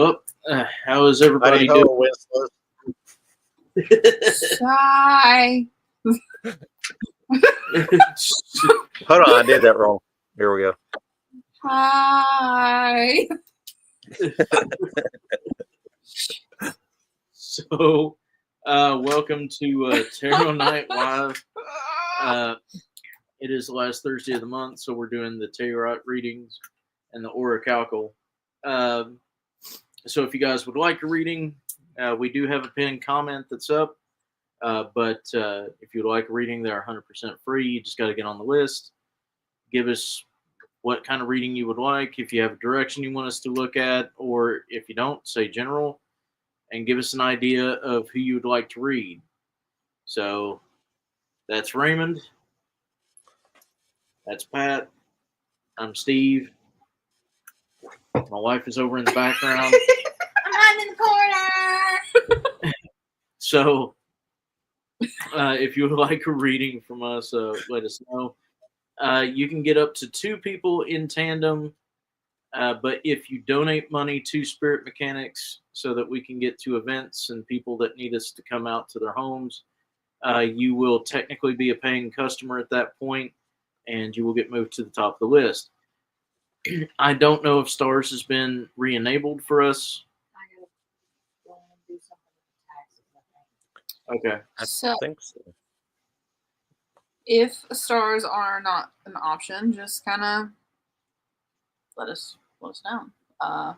up? How is everybody Howdy-ho, doing? Winslow. Hi. Hold on, I did that wrong. Here we go. Hi. So, welcome to Tarot Night Live. It is the last Thursday of the month, so we're doing the tarot readings and the oracalcal. So if you guys would like a reading, we do have a pinned comment that's up. But if you'd like a reading, they're 100% free. You just got to get on the list. Give us what kind of reading you would like. If you have a direction you want us to look at, or if you don't, say general, and give us an idea of who you would like to read. So that's Raymond. That's Pat. I'm Steve. My wife is over in the background. I'm hiding in the corner. So if you would like a reading from us, let us know. You can get up to 2 people in tandem, but if you donate money to Spirit Mechanics so that we can get to events and people that need us to come out to their homes, you will technically be a paying customer at that point, and you will get moved to the top of the list. I don't know if Stars has been re-enabled for us. Okay. I So, think so. if stars are not an option, just kind of let us know.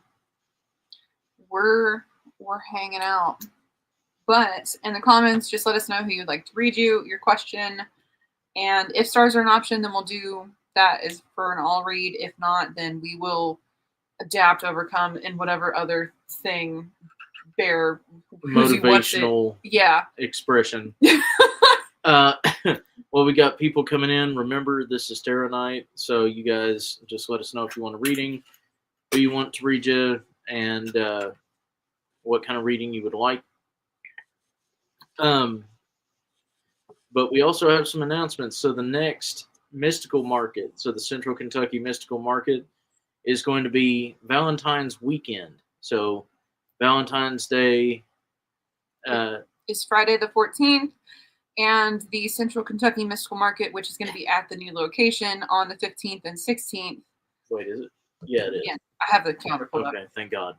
We're hanging out, but in the comments, just let us know who you'd like to read your question, and if stars are an option, then we'll do that as for an all read. If not, then we will adapt, overcome, and whatever other thing bear Motivational expression. Well, we got people coming in. Remember, this is Tarot Night, so you guys just let us know if you want a reading, who you want to read you, and what kind of reading you would like. But we also have some announcements. So the next Mystical Market, so the Central Kentucky Mystical Market, is going to be Valentine's weekend. So Valentine's Day is Friday the 14th, and the Central Kentucky Mystical Market, which is going to be at the new location on the 15th and 16th. Wait, is it? Yeah, it is. Yeah, I have the calendar pulled up. Okay, thank God.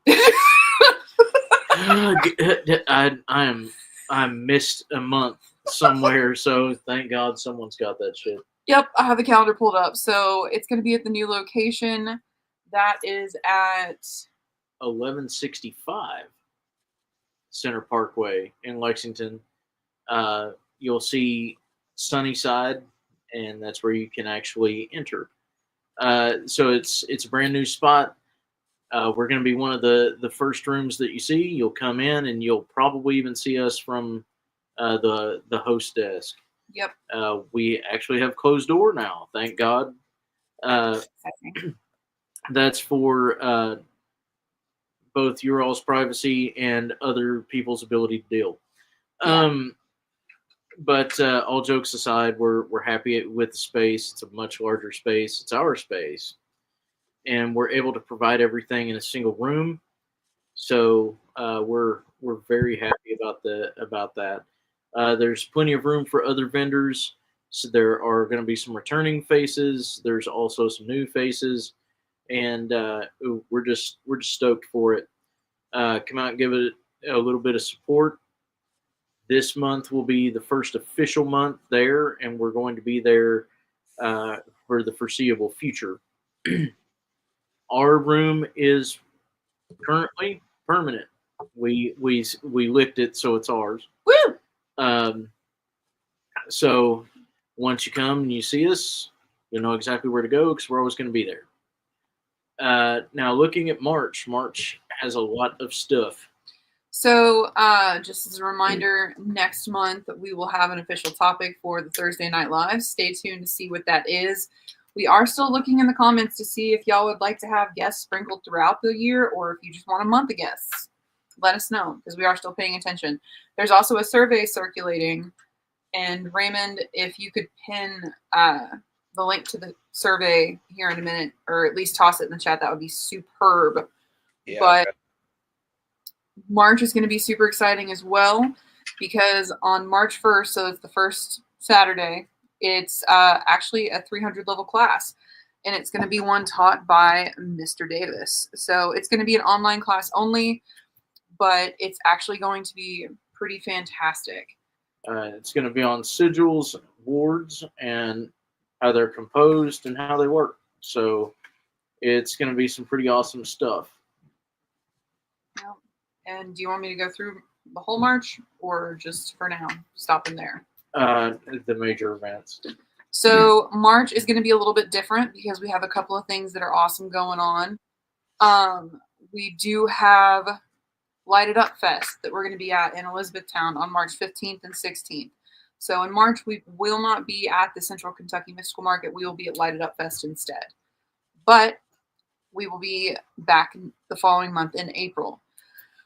I missed a month somewhere, so thank God someone's got that shit. Yep, I have the calendar pulled up. So it's going to be at the new location. That is at 1165 Center Parkway in Lexington. You'll see Sunnyside, and that's where you can actually enter. So it's a brand new spot. We're going to be one of the first rooms that you see. You'll come in, and you'll probably even see us from the host desk. Yep. We actually have closed door now, thank God. That's for both your all's privacy and other people's ability to deal. Yeah. But all jokes aside, we're happy with the space. It's a much larger space. It's our space, and we're able to provide everything in a single room. So we're very happy about that. There's plenty of room for other vendors. So there are going to be some returning faces. There's also some new faces, and we're just stoked for it. Come out and give it a little bit of support. This month will be the first official month there, and we're going to be there for the foreseeable future. Our room is currently permanent. We licked it, so it's ours. Woo! So once you come and you see us, you'll know exactly where to go because we're always going to be there. Now, looking at March has a lot of stuff. So just as a reminder, next month we will have an official topic for the Thursday Night Live. Stay tuned to see what that is. We are still looking in the comments to see if y'all would like to have guests sprinkled throughout the year, or if you just want a month of guests. Let us know, because we are still paying attention. There's also a survey circulating, and Raymond, if you could pin the link to the survey here in a minute, or at least toss it in the chat, that would be superb. Yeah, but okay. March is going to be super exciting as well because on March 1st, so it's the first Saturday, it's actually a 300 level class. And it's going to be one taught by Mr. Davis. So it's going to be an online class only, but it's actually going to be pretty fantastic. It's going to be on sigils, wards, and how they're composed and how they work. So it's going to be some pretty awesome stuff. Yep. And do you want me to go through the whole March or just for now, stopping there? The major events. So March is going to be a little bit different because we have a couple of things that are awesome going on. We do have Light It Up Fest that we're going to be at in Elizabethtown on March 15th and 16th. So in March, we will not be at the Central Kentucky Mystical Market. We will be at Light It Up Fest instead. But we will be back the following month in April.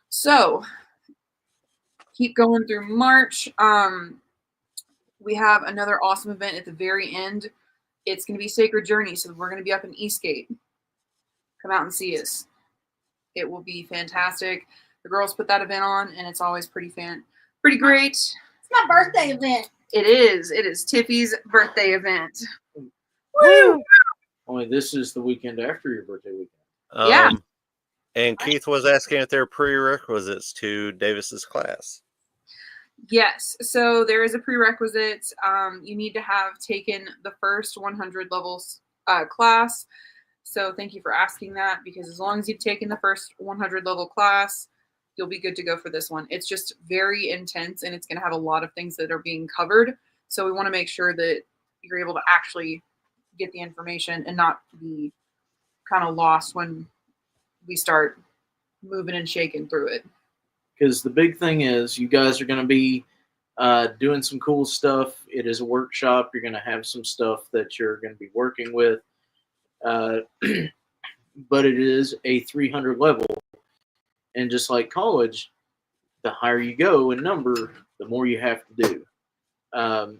So keep going through March. We have another awesome event at the very end. It's going to be Sacred Journey. So we're going to be up in Eastgate. Come out and see us. It will be fantastic. The girls put that event on, and it's always pretty great. It's my birthday event. It is. It is Tiffy's birthday event. Woo! Only this is the weekend after your birthday weekend. Yeah. And Keith was asking if there are prerequisites to Davis's class. Yes. So there is a prerequisite. You need to have taken the first 100 levels class. So thank you for asking that, because as long as you've taken the first 100 level class, you'll be good to go for this one. It's just very intense, and it's going to have a lot of things that are being covered. So we want to make sure that you're able to actually get the information and not be kind of lost when we start moving and shaking through it. Because the big thing is you guys are going to be doing some cool stuff. It is a workshop. You're going to have some stuff that you're going to be working with. But it is a 300 level. And just like college, the higher you go in number, the more you have to do.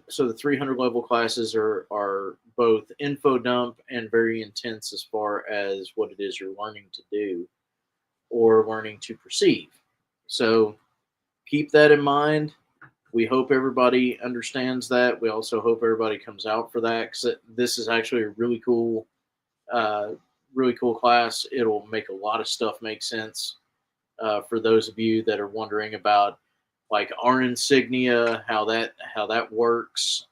So the 300 level classes are both info dump and very intense as far as what it is you're learning to do or learning to perceive. So keep that in mind. We hope everybody understands that. We also hope everybody comes out for that, because this is actually a really cool class. It'll make a lot of stuff make sense for those of you that are wondering about like our insignia, how that works,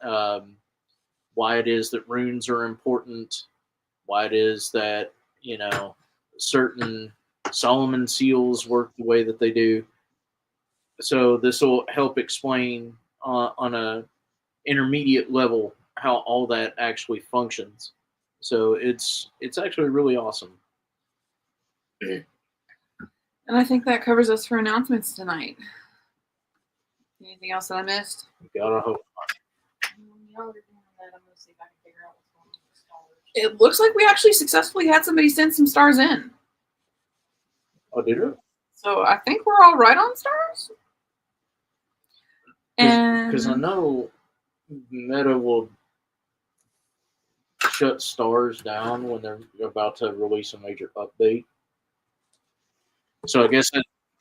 why it is that runes are important, why it is that certain Solomon seals work the way that they do. So this will help explain on a intermediate level how all that actually functions. So it's actually really awesome. And I think that covers us for announcements tonight. Anything else that I missed? You gotta hope. It looks like we actually successfully had somebody send some stars in. Oh, did it? So I think we're all right on stars. Because I know Meta will shut stars down when they're about to release a major update. So I guess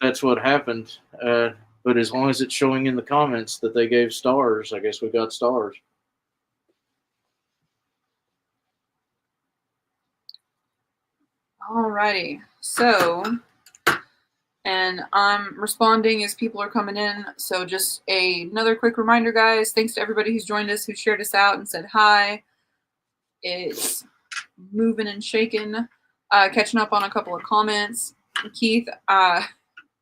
that's what happened. But as long as it's showing in the comments that they gave stars, I guess we got stars. Alrighty. So, and I'm responding as people are coming in. So just another quick reminder, guys. Thanks to everybody who's joined us, who shared us out and said hi. It's moving and shaking. Catching up on a couple of comments. Keith,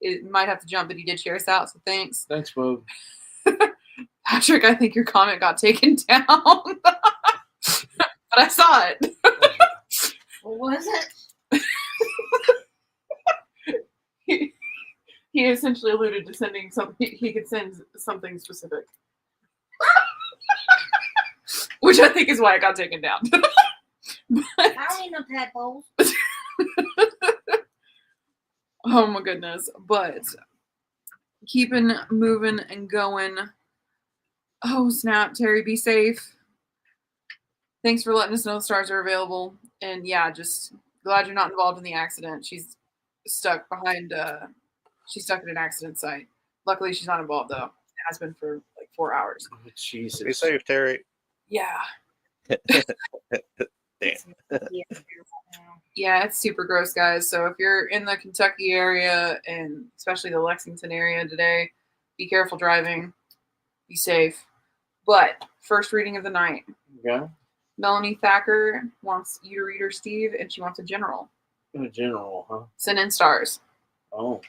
it might have to jump, but he did share us out, so thanks. Thanks, Bob. Patrick, I think your comment got taken down. But I saw it. What was it? He essentially alluded to sending something. He could send something specific. Which I think is why it got taken down. I don't need no tadpoles. Oh my goodness. But keeping moving and going. Oh snap, Terry, be safe. Thanks for letting us know the stars are available. And yeah, just glad you're not involved in the accident. She's stuck behind She's stuck at an accident site. Luckily, she's not involved though. It has been for like 4 hours. Oh, Jesus. Be safe, Terry. Yeah. Damn. Yeah, it's super gross, guys. So if you're in the Kentucky area and especially the Lexington area today, be careful driving. Be safe. But first reading of the night. Yeah. Melanie Thacker wants you to read her, Steve, and she wants a general. A general, huh? Send in stars. Oh.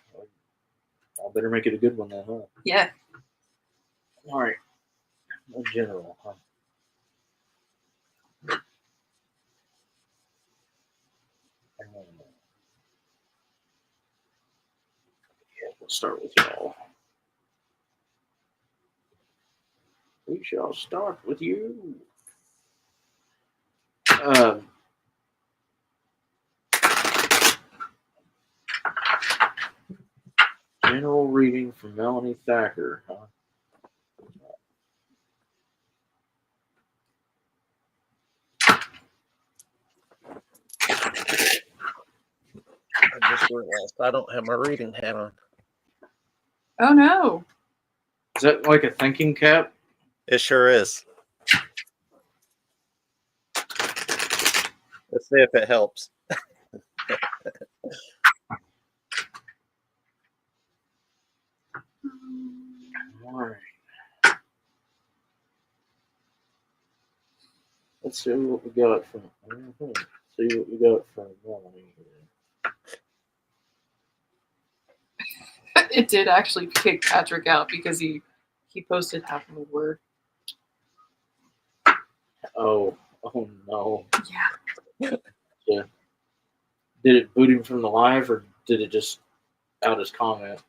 I better make it a good one then, huh? Yeah. All right. A general, huh? Yeah, we'll start with y'all. We shall start with you. General reading from Melanie Thacker, huh? I just realized I don't have my reading hat on. Oh no. Is that like a thinking cap? It sure is. Let's see if it helps. All right. Let's see what we got from. See what we got from Melanie here. It did actually kick Patrick out because he posted half of a word. Oh no. Yeah. Yeah. Did it boot him from the live, or did it just out his comment?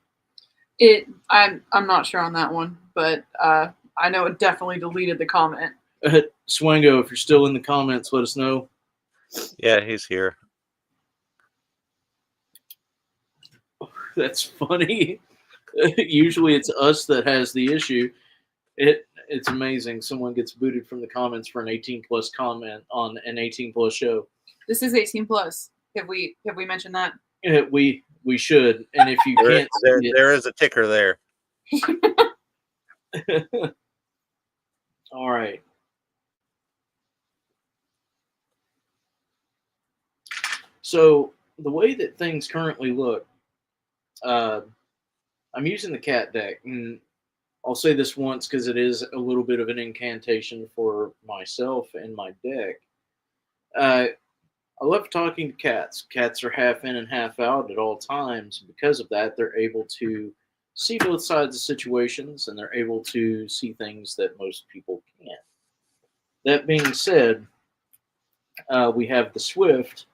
I'm not sure on that one, but I know it definitely deleted the comment. Swingo, if you're still in the comments, let us know. Yeah, he's here. That's funny. Usually it's us that has the issue. It's amazing. Someone gets booted from the comments for an 18+ comment on an 18+ show. This is 18 plus. Have we mentioned that? We should. And if you can't see There is a ticker there. it. All right. So the way that things currently look, I'm using the cat deck, and I'll say this once because it is a little bit of an incantation for myself and my deck. I love talking to cats. Cats are half in and half out at all times. Because of that, they're able to see both sides of situations, and they're able to see things that most people can't. That being said, we have the Swift,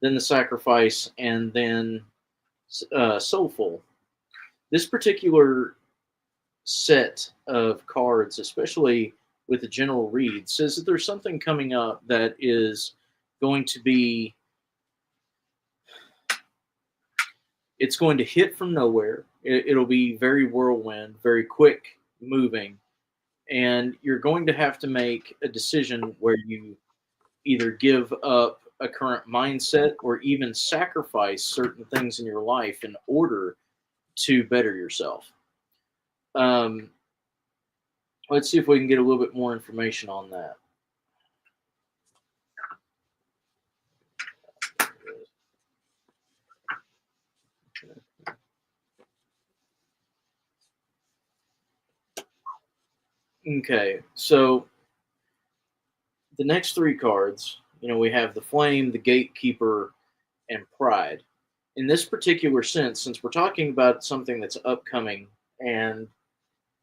then the Sacrifice, and then Soulful. This particular set of cards, especially with the general read, says that there's something coming up that is going to be, it's going to hit from nowhere. It'll be very whirlwind, very quick moving, and you're going to have to make a decision where you either give up a current mindset or even sacrifice certain things in your life in order to better yourself. Let's see if we can get a little bit more information on that. Okay, so the next three cards, we have the Flame, the Gatekeeper, and Pride. In this particular sense, since we're talking about something that's upcoming and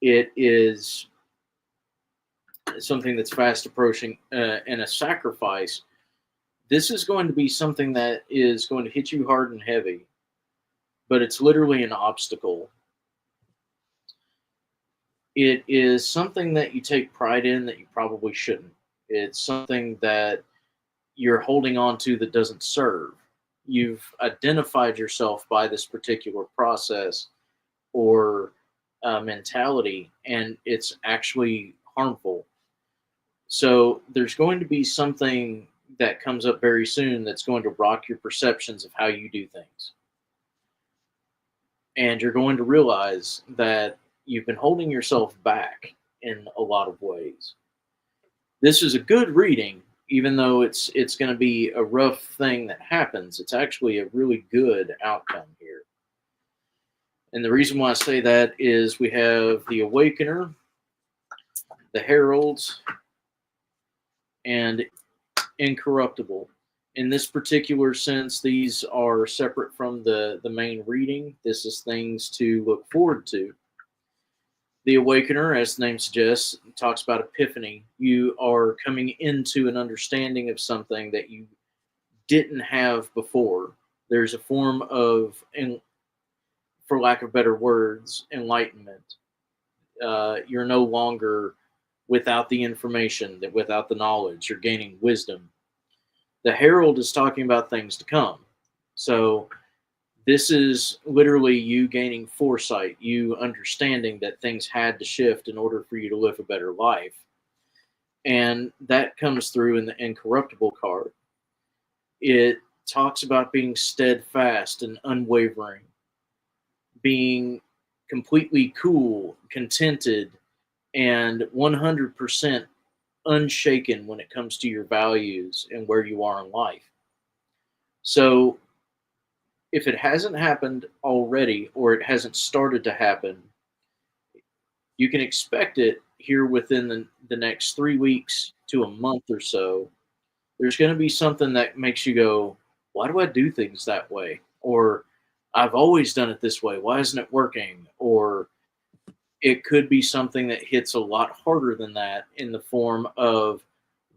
it is something that's fast approaching and a sacrifice, this is going to be something that is going to hit you hard and heavy, but it's literally an obstacle. It is something that you take pride in that you probably shouldn't. It's something that you're holding on to that doesn't serve. You've identified yourself by this particular process or mentality, and it's actually harmful. So there's going to be something that comes up very soon that's going to rock your perceptions of how you do things. And you're going to realize that you've been holding yourself back in a lot of ways. This is a good reading, even though it's going to be a rough thing that happens. It's actually a really good outcome here. And the reason why I say that is we have the Awakener, the Heralds, and Incorruptible. In this particular sense, these are separate from the main reading. This is things to look forward to. The Awakener, as the name suggests, talks about epiphany. You are coming into an understanding of something that you didn't have before. There's a form of, for lack of better words, enlightenment. You're no longer without the information, without the knowledge. You're gaining wisdom. The Herald is talking about things to come. So this is literally you gaining foresight, you understanding that things had to shift in order for you to live a better life. And that comes through in the Incorruptible card. It talks about being steadfast and unwavering, being completely cool, contented, and 100% unshaken when it comes to your values and where you are in life. So if it hasn't happened already, or it hasn't started to happen, you can expect it here within the next 3 weeks to a month or so. There's going to be something that makes you go, why do I do things that way? Or I've always done it this way. Why isn't it working? Or it could be something that hits a lot harder than that, in the form of,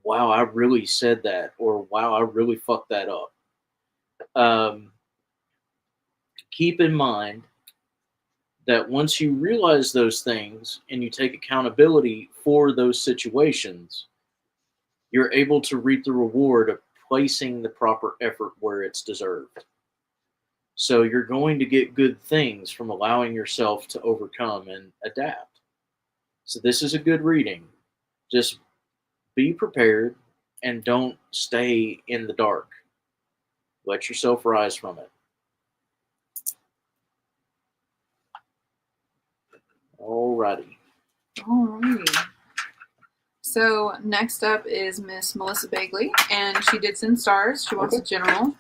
wow, I really said that, or wow, I really fucked that up. Keep in mind that once you realize those things and you take accountability for those situations, you're able to reap the reward of placing the proper effort where it's deserved. So you're going to get good things from allowing yourself to overcome and adapt. So this is a good reading. Just be prepared and don't stay in the dark. Let yourself rise from it. Alrighty. Alrighty. So next up is Miss Melissa Bagley, and she did send stars. She wants a general.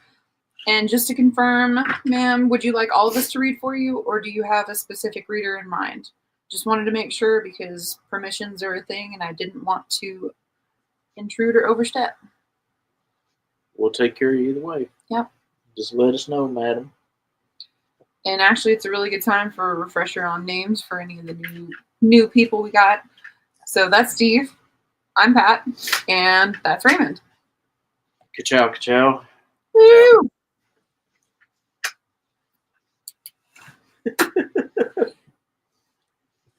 And just to confirm, ma'am, would you like all of us to read for you, or do you have a specific reader in mind? Just wanted to make sure, because permissions are a thing, and I didn't want to intrude or overstep. We'll take care of you either way. Yep. Just let us know, madam. And actually, it's a really good time for a refresher on names for any of the new people we got. So that's Steve. I'm Pat. And that's Raymond. Ka-chow, ka-chow. Woo!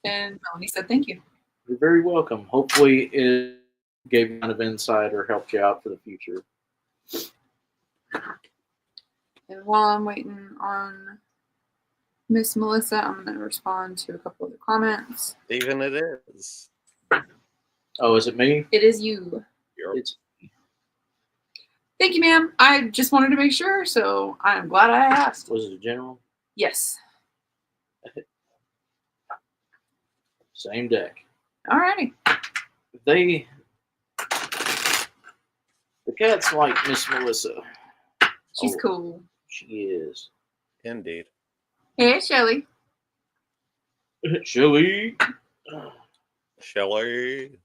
And Melanie said thank you. You're very welcome. Hopefully it gave you kind of insight or helped you out for the future. And while I'm waiting on Miss Melissa, I'm going to respond to a couple of the comments. Even it is. Oh, is it me? It is you. It's Thank you, ma'am. I just wanted to make sure, so I'm glad I asked. Was it a general? Yes. Same deck. Alrighty. The cats like Miss Melissa. She's Oh, cool. She is. Indeed. Hey, Shelly. Shelly. Shelly.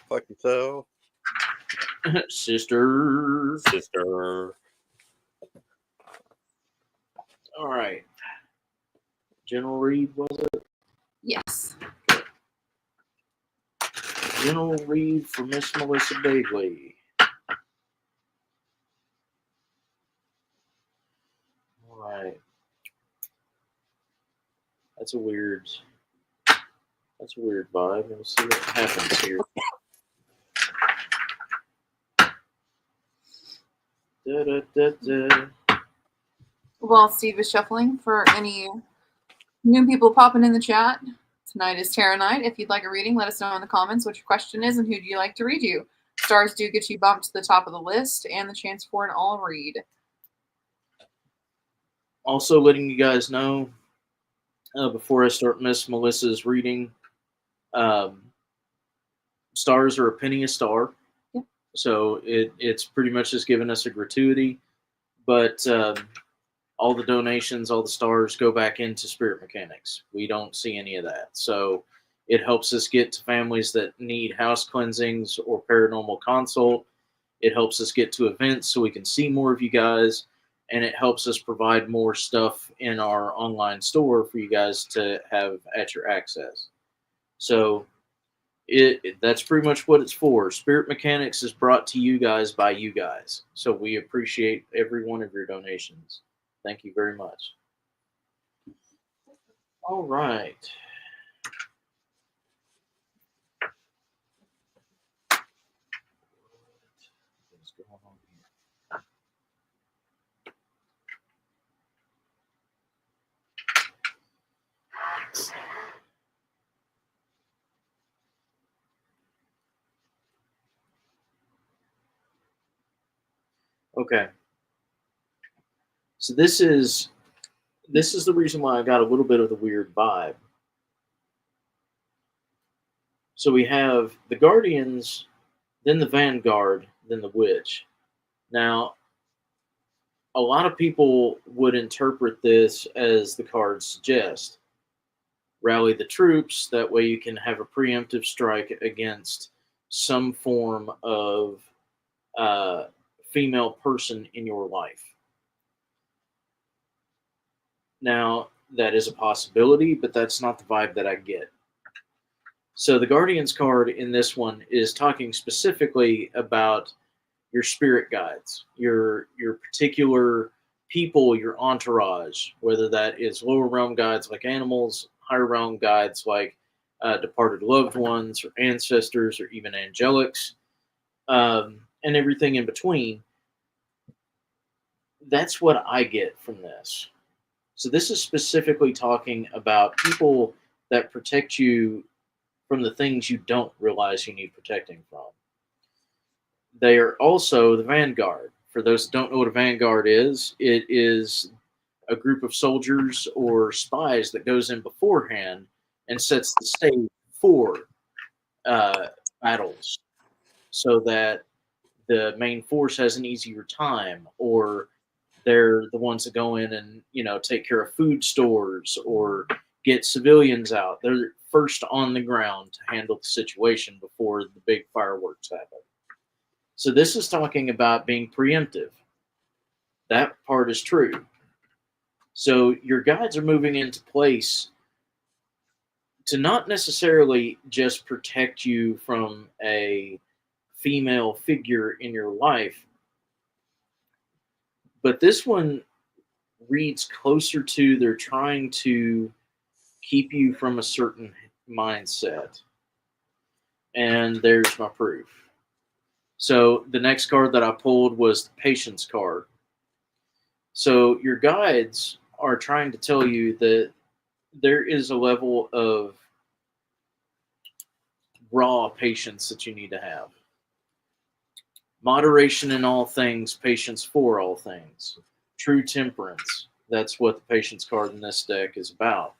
Fuck yourself. Sister. Sister. All right. General read, was it? Yes. General read for Miss Melissa Bagley. All right. That's a weird vibe. Let's see what happens here. Da, da, da, da. While Steve is shuffling, for any new people popping in the chat, tonight is Tarot Night. If you'd like a reading, let us know in the comments what your question is and who do you like to read you. Stars do get you bumped to the top of the list and the chance for an all read. Also letting you guys know, before I start Miss Melissa's reading. Um, Stars are a penny a star. Yeah. So it's pretty much just giving us a gratuity. But all the donations, all the stars go back into Spirit Mechanics. We don't see any of that. So it helps us get to families that need house cleansings or paranormal consult. It helps us get to events so we can see more of you guys. And it helps us provide more stuff in our online store for you guys to have at your access. So that's pretty much what it's for. Spirit Mechanics is brought to you guys by you guys. So we appreciate every one of your donations. Thank you very much. All right. What's going on here? Okay. So this is the reason why I got a little bit of the weird vibe. So we have the Guardians, then the Vanguard, then the Witch. Now, a lot of people would interpret this as the cards suggest. Rally the troops, that way you can have a preemptive strike against some form of female person in your life. Now, that is a possibility, but that's not the vibe that I get. So the Guardians card in this one is talking specifically about your spirit guides, your particular people, your entourage, whether that is lower realm guides like animals, higher realm guides like departed loved ones or ancestors or even angelics, and everything in between. That's what I get from this. So this is specifically talking about people that protect you from the things you don't realize you need protecting from. They are also the Vanguard. For those that don't know what a Vanguard is, it is a group of soldiers or spies that goes in beforehand and sets the stage for battles so that the main force has an easier time, or they're the ones that go in and take care of food stores or get civilians out. They're first on the ground to handle the situation before the big fireworks happen. So this is talking about being preemptive. That part is true. So your guides are moving into place to not necessarily just protect you from a female figure in your life, but this one reads closer to they're trying to keep you from a certain mindset. And there's my proof. So the next card that I pulled was the Patience card. So your guides are trying to tell you that there is a level of raw patience that you need to have. Moderation in all things, patience for all things. True temperance. That's what the Patience card in this deck is about.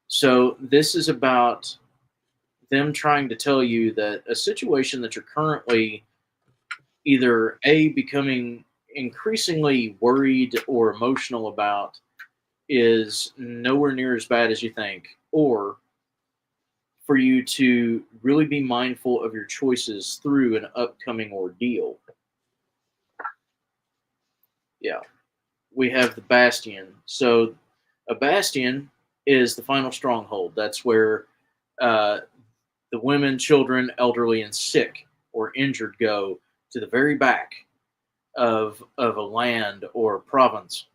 So this is about them trying to tell you that a situation that you're currently either becoming increasingly worried or emotional about is nowhere near as bad as you think, or for you to really be mindful of your choices through an upcoming ordeal. Yeah. We have the Bastion. So a Bastion is the final stronghold. That's where the women, children, elderly, and sick or injured go to the very back of a land or province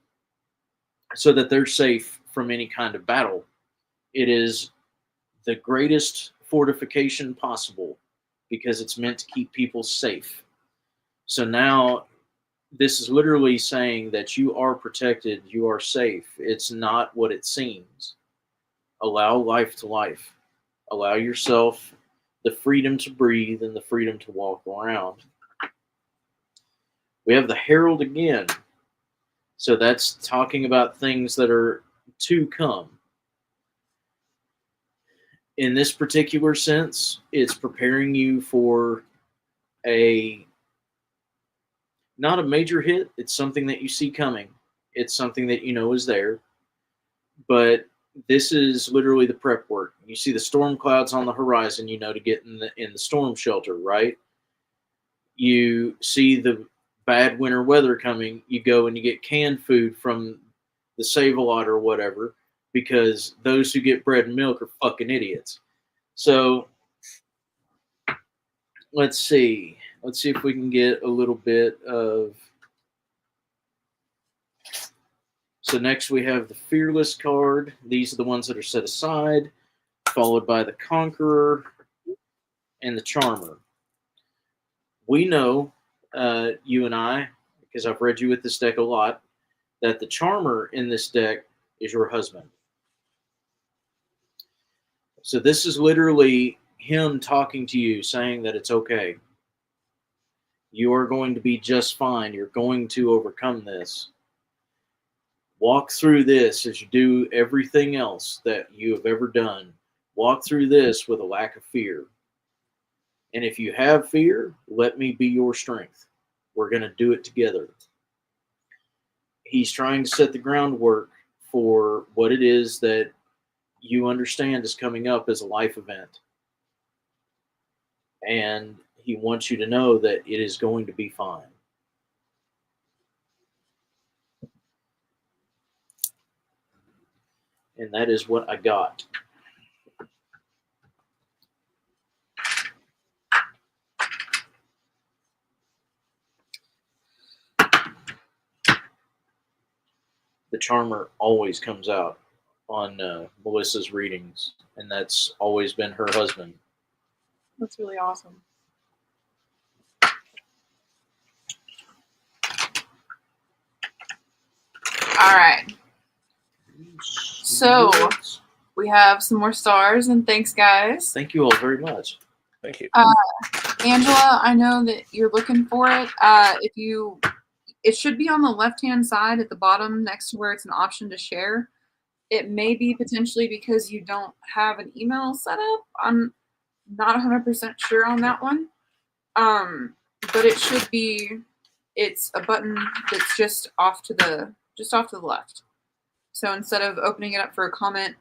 so that they're safe from any kind of battle. It is the greatest fortification possible because it's meant to keep people safe. So now this is literally saying that you are protected, you are safe. It's not what it seems. Allow life to life. Allow yourself the freedom to breathe and the freedom to walk around. We have the Herald again. So that's talking about things that are to come. in this particular sense, it's preparing you for not a major hit. It's something that you see coming. It's something that you know is there. But this is literally the prep work. You see the storm clouds on the horizon, you know to get in the storm shelter, right? You see the bad winter weather coming, you go and you get canned food from the Save-A-Lot or whatever, because those who get bread and milk are fucking idiots. So let's see if we can get a little bit of. So next we have the Fearless card. These are the ones that are set aside, followed by the Conqueror and the Charmer. We know, you and I, because I've read you with this deck a lot, that the Charmer in this deck is your husband. So this is literally him talking to you, saying that it's okay. You are going to be just fine. You're going to overcome this. Walk through this as you do everything else that you have ever done. Walk through this with a lack of fear. And if you have fear, let me be your strength. We're going to do it together. He's trying to set the groundwork for what it is that you understand is coming up as a life event. And he wants you to know that it is going to be fine. And that is what I got. The Charmer always comes out on Melissa's readings, and that's always been her husband. That's really awesome. All right. So we have some more stars, and thanks, guys. Thank you all very much. Thank you. Angela, I know that you're looking for it. It should be on the left-hand side at the bottom next to where it's an option to share. It may be potentially because you don't have an email set up. I'm not 100% sure on that one. But it should be. It's a button that's just off to the left. So instead of opening it up for a comment,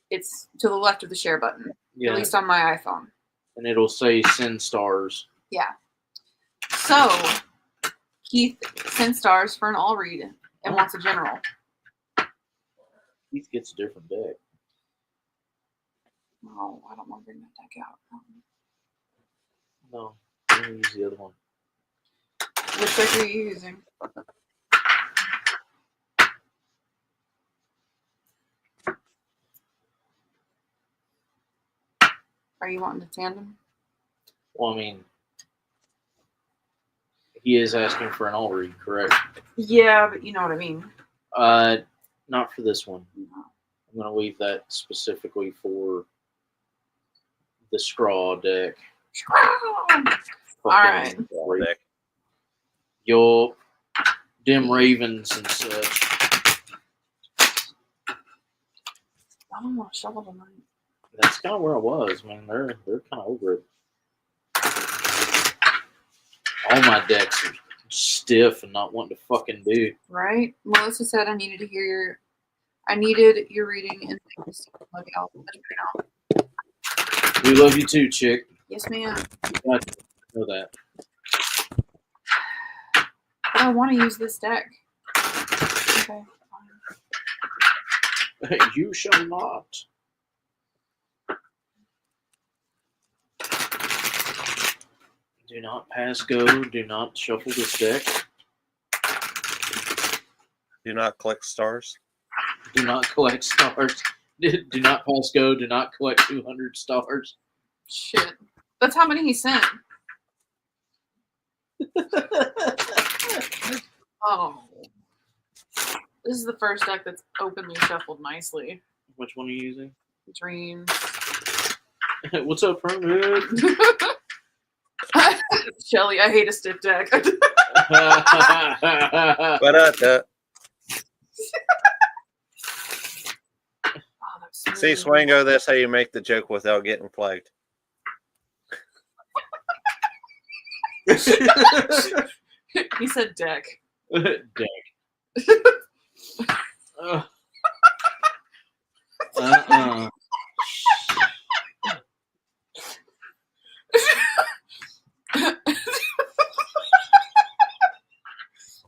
it's to the left of the share button. Yeah. At least on my iPhone. And it'll say send stars. Yeah. So Keith sent stars for an all read and wants a general. Keith gets a different deck. Oh, I don't want to bring that deck out. No, I'm going to use the other one. Which deck are you using? Are you wanting to tandem? Well, I mean, he is asking for an all read, correct? Yeah, but you know what I mean. Not for this one. I'm going to leave that specifically for the Scraw deck. All right. Deck. Your dim ravens and such. I don't want to shovel tonight. That's kind of where I was, man. They're kind of over it. All my decks are stiff and not wanting to fucking do. Right? Melissa said I needed your reading and things. Love y'all. We love you too, chick. Yes, ma'am. I know that. But I want to use this deck. Okay. Fine. You shall not. Do not pass go. Do not shuffle this deck. Do not collect stars. Do not collect stars. Do not pass go. Do not collect 200 stars. Shit. That's how many he sent. Oh. This is the first deck that's openly shuffled nicely. Which one are you using? Dreams. What's up, Hermit? Shelly, I hate a stiff deck. But Oh, that's smooth. See, Swango, that's how you make the joke without getting flagged. He said deck. Deck.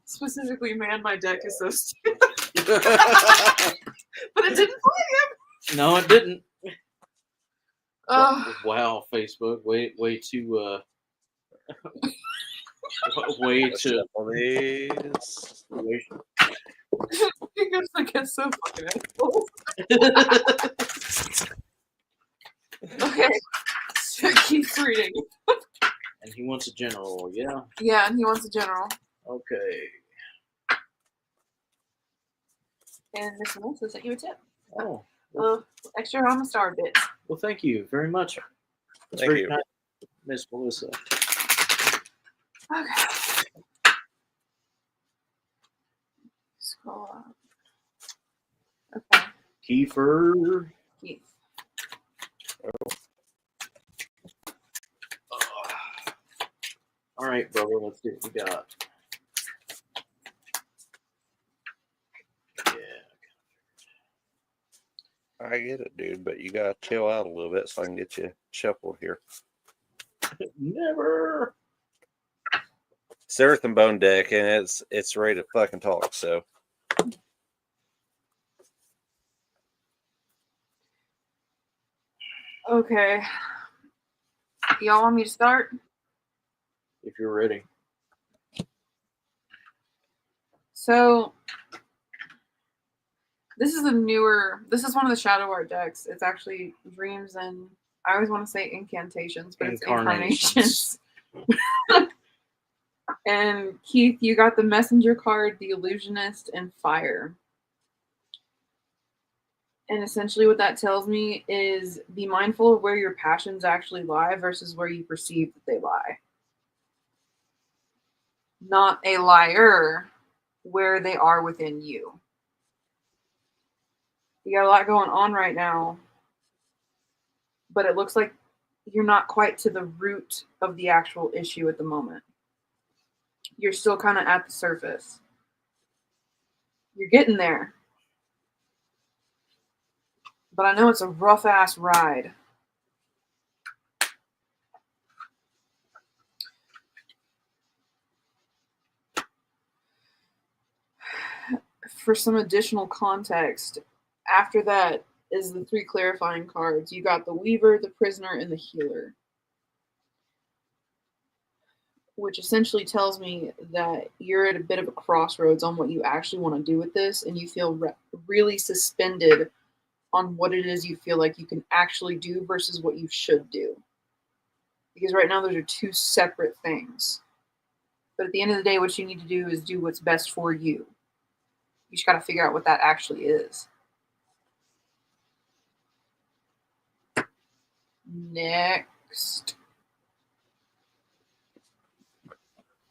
Specifically, man, my deck is so stupid. But it didn't play him. No, it didn't. Oh, Wow, Facebook, way too way to. Shuffle these. you guys like get so fucking assholes. Okay, so Keith's reading. And he wants a general, yeah. Yeah, and he wants a general. Okay. And Miss Melissa sent you a tip. Oh, Extra Rama Star bits. well, thank you very much. That's Thank very you. kind, Miss Melissa. Okay. Scroll up. Okay, Kiefer. Keith. All right, brother, let's see what we got. Yeah. I get it, dude, but you gotta chill out a little bit so I can get you shuffled here. Never. It's Earth and Bone deck, and it's ready to fucking talk. So Okay. Y'all want me to start? If you're ready. So this is one of the Shadow Art decks. It's actually Dreams and I always want to say Incantations, but it's Incarnations. And Keith, you got the Messenger card, the Illusionist, and Fire. And essentially what that tells me is be mindful of where your passions actually lie versus where you perceive that they lie. Not a liar, where they are within you. You got a lot going on right now, but it looks like you're not quite to the root of the actual issue at the moment. You're still kind of at the surface. You're getting there. But I know it's a rough ass ride. For some additional context, after that is the 3 clarifying cards. You got the Weaver, the Prisoner, and the Healer. Which essentially tells me that you're at a bit of a crossroads on what you actually want to do with this, and you feel really suspended on what it is you feel like you can actually do versus what you should do. Because right now those are 2 separate things. But at the end of the day, what you need to do is do what's best for you. You just got to figure out what that actually is. Next.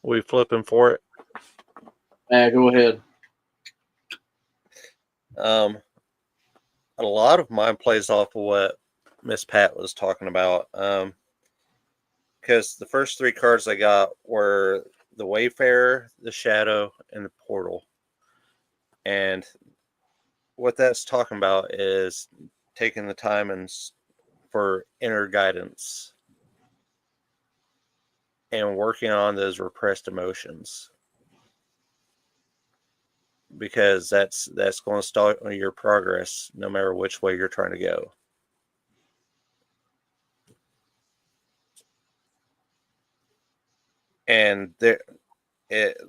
we flipping for it. Go ahead. A lot of mine plays off of what Miss Pat was talking about. Because the first 3 cards I got were the Wayfarer, the Shadow, and the Portal. And what that's talking about is taking the time and for inner guidance and working on those repressed emotions, because that's going to stall your progress no matter which way you're trying to go. And there, it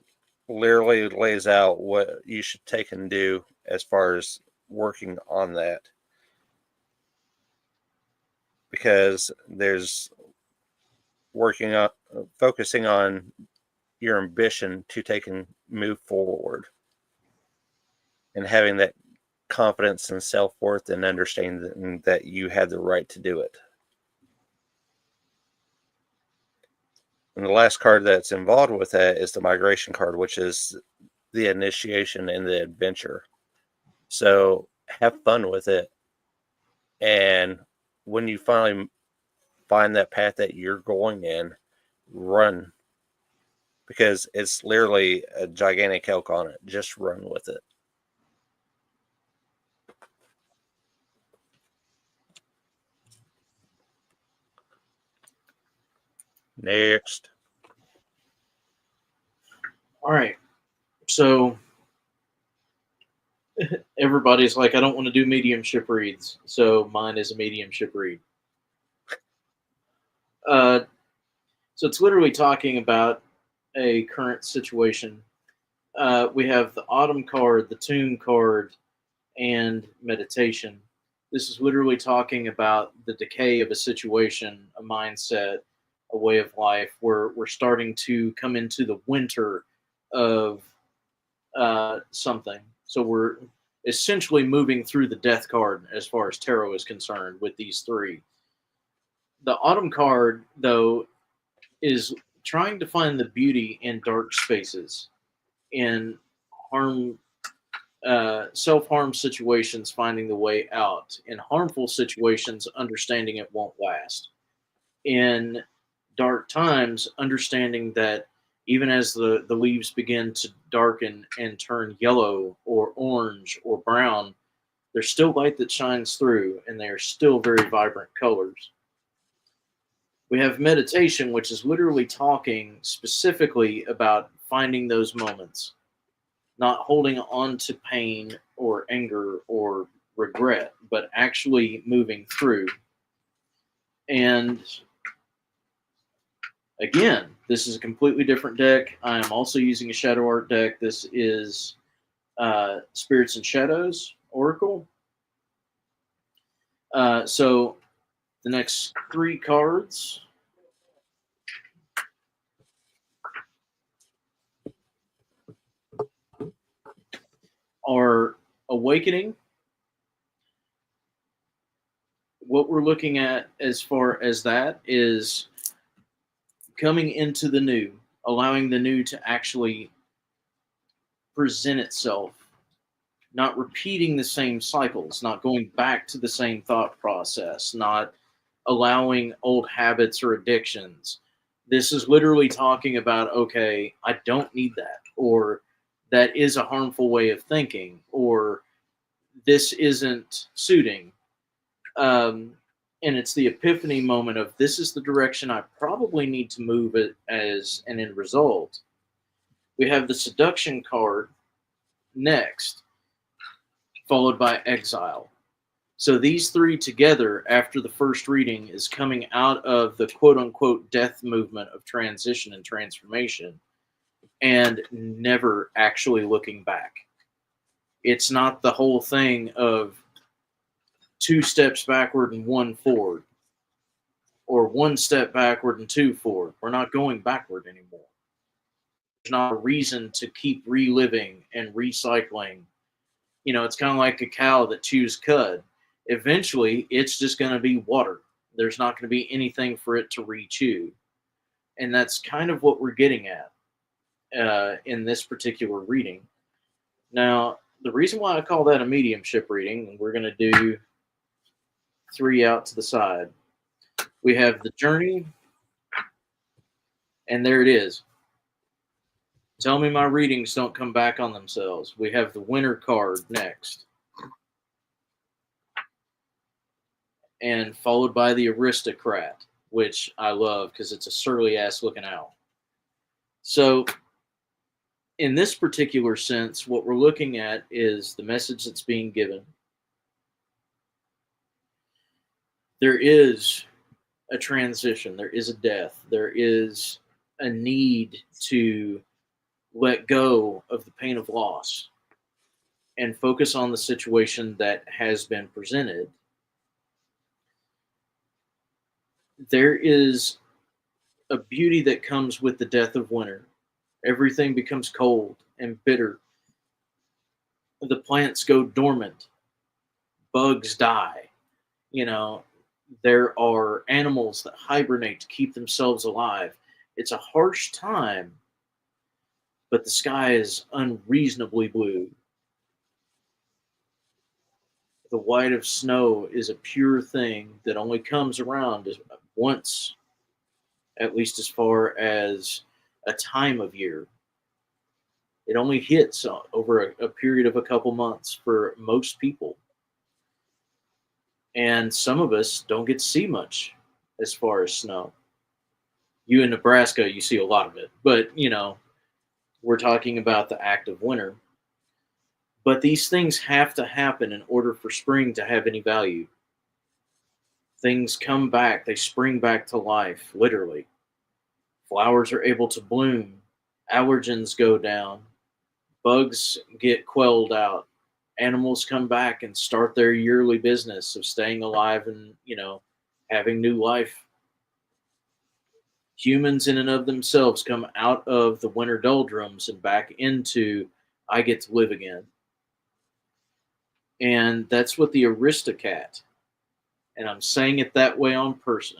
literally lays out what you should take and do as far as working on that, because there's focusing on your ambition to take and move forward, and having that confidence and self-worth and understanding that you have the right to do it. And the last card that's involved with that is the Migration card, which is the initiation and the adventure. So have fun with it. And when you finally find that path that you're going in, run. Because it's literally a gigantic elk on it. Just run with it. Next. All right. So everybody's like, I don't want to do mediumship reads. So mine is a mediumship read. So it's literally talking about a current situation. We have the autumn card, the tune card, and meditation. This is literally talking about the decay of a situation, a mindset, a way of life. We're starting to come into the winter of something. So we're essentially moving through the death card as far as tarot is concerned with these three. The autumn card, though, is trying to find the beauty in dark spaces, in harm, self-harm situations, finding the way out. In harmful situations, understanding it won't last. In dark times, understanding that even as the leaves begin to darken and turn yellow or orange or brown, there's still light that shines through, and they are still very vibrant colors. We have meditation, which is literally talking specifically about finding those moments, not holding on to pain or anger or regret, but actually moving through. And again, this is a completely different deck. I am also using a Shadow Art deck. This is Spirits and Shadows Oracle. So the next three cards are Awakening. What we're looking at as far as that is coming into the new, allowing the new to actually present itself, not repeating the same cycles, not going back to the same thought process, not allowing old habits or addictions. This is literally talking about, okay, I don't need that, or that is a harmful way of thinking, or this isn't suiting. And it's the epiphany moment of this is the direction I probably need to move it as an end result. We have the Seduction card next, followed by Exile. So these three together after the first reading is coming out of the quote-unquote death movement of transition and transformation and never actually looking back. It's not the whole thing of 2 steps backward and 1 forward, or 1 step backward and 2 forward. We're not going backward anymore. There's not a reason to keep reliving and recycling. You know, it's kind of like a cow that chews cud. Eventually, it's just going to be water. There's not going to be anything for it to re-chew. And that's kind of what we're getting at in this particular reading. Now, the reason why I call that a mediumship reading, and we're going to do 3 out to the side. We have the Journey, and there it is. Tell me my readings don't come back on themselves. We have the Winter card next. And followed by the Aristocrat, which I love because it's a surly ass looking owl. So in this particular sense, what we're looking at is the message that's being given. There is a transition. There is a death. There is a need to let go of the pain of loss and focus on the situation that has been presented. There is a beauty that comes with the death of winter. Everything becomes cold and bitter. The plants go dormant. Bugs die. You know, there are animals that hibernate to keep themselves alive. It's a harsh time, but the sky is unreasonably blue. The white of snow is a pure thing that only comes around once, at least as far as a time of year. It only hits over a period of a couple months for most people. And some of us don't get to see much as far as snow. You in Nebraska, you see a lot of it. But, we're talking about the active winter. But these things have to happen in order for spring to have any value. Things come back, they spring back to life, literally. Flowers are able to bloom, allergens go down, bugs get quelled out, animals come back and start their yearly business of staying alive and, having new life. Humans in and of themselves come out of the winter doldrums and back into, I get to live again. And that's what the Aristocat, and I'm saying it that way on purpose.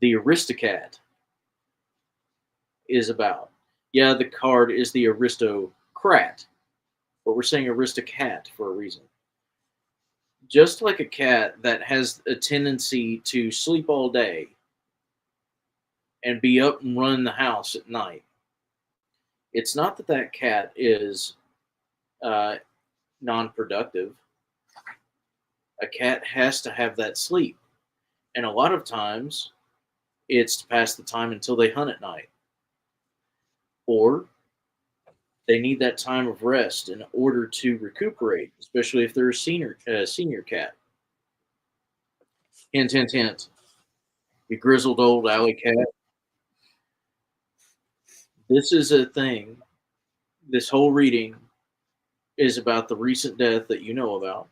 The Aristocat is about. Yeah, the card is the aristocrat, but we're saying Aristocat for a reason. Just like a cat that has a tendency to sleep all day and be up and run the house at night, it's not that cat is non-productive. A cat has to have that sleep. And a lot of times, it's to pass the time until they hunt at night. Or they need that time of rest in order to recuperate, especially if they're a senior cat. Hint, hint, hint. You grizzled old alley cat. This is a thing. This whole reading is about the recent death that you know about.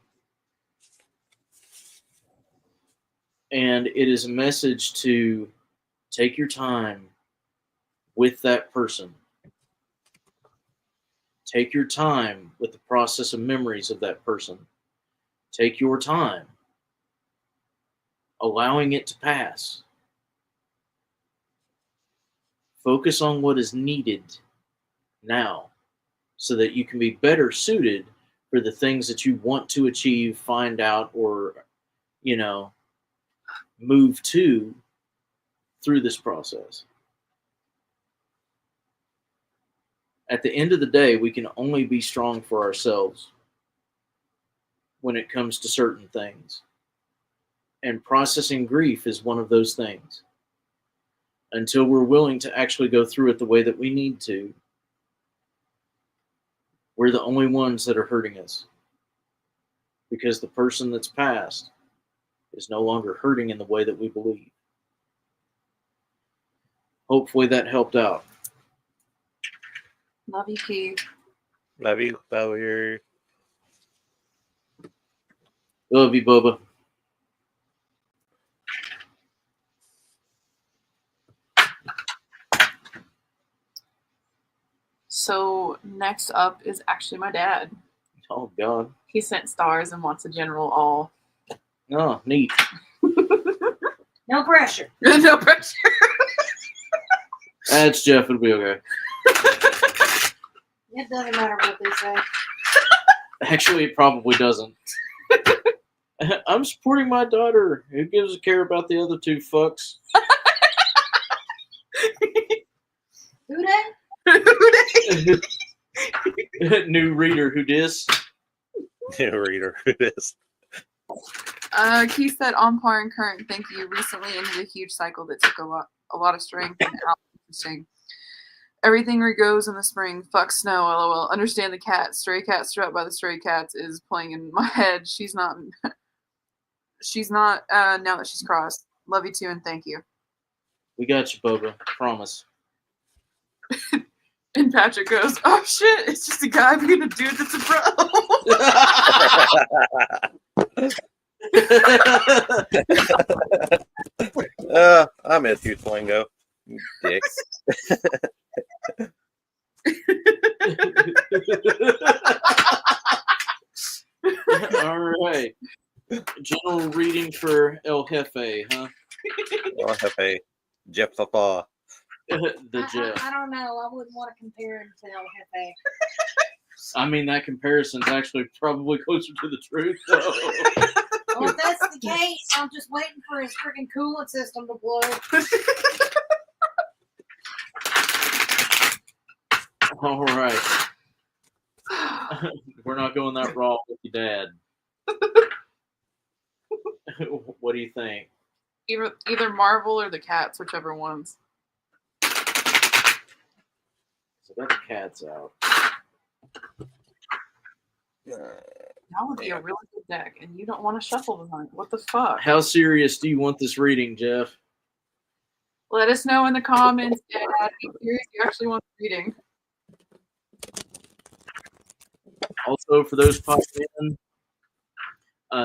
And it is a message to take your time with that person. Take your time with the process of memories of that person. Take your time, allowing it to pass. Focus on what is needed now so that you can be better suited for the things that you want to achieve, find out, or, move to through this process. At the end of the day, we can only be strong for ourselves when it comes to certain things. And processing grief is one of those things. Until we're willing to actually go through it the way that we need to, we're the only ones that are hurting us. Because the person that's passed is no longer hurting in the way that we believe. Hopefully that helped out. Love you, Keith. Love you, Bowyer. Love you, Bubba. So next up is actually my dad. Oh, God. He sent stars and wants a general all. Oh, neat. No pressure. No pressure. That's Jeff. It'll be okay. It doesn't matter what they say. Actually, it probably doesn't. I'm supporting my daughter. Who gives a care about the other two fucks? Who that? New reader who dis. New reader, who is? Keith said, on par and current. Thank you. Recently ended a huge cycle that took a lot of strength and out. Interesting. Everything regoes in the spring. Fuck snow. LOL. Understand the cat. Stray cat struck by the stray cats is playing in my head. She's not. Now that she's crossed. Love you too and thank you. We got you, Bubba. Promise. And Patrick goes, oh shit, it's just a guy being a dude that's a bro. I miss you, Flingo. You dicks. All right. General reading for El Jefe, huh? I'll have a Jeff Papa. The Jeff. I don't know. I wouldn't want to compare him to El Jefe. I mean, that comparison's actually probably closer to the truth, though. Well, if that's the case, I'm just waiting for his freaking coolant system to blow. All right. We're not going that raw with your dad. What do you think? Either Marvel or the Cats, whichever ones. So got the Cats out. That would be a really good deck, and you don't want to shuffle tonight. What the fuck? How serious do you want this reading, Jeff? Let us know in the comments, Dad. How serious you actually want the reading. Also, for those popping in,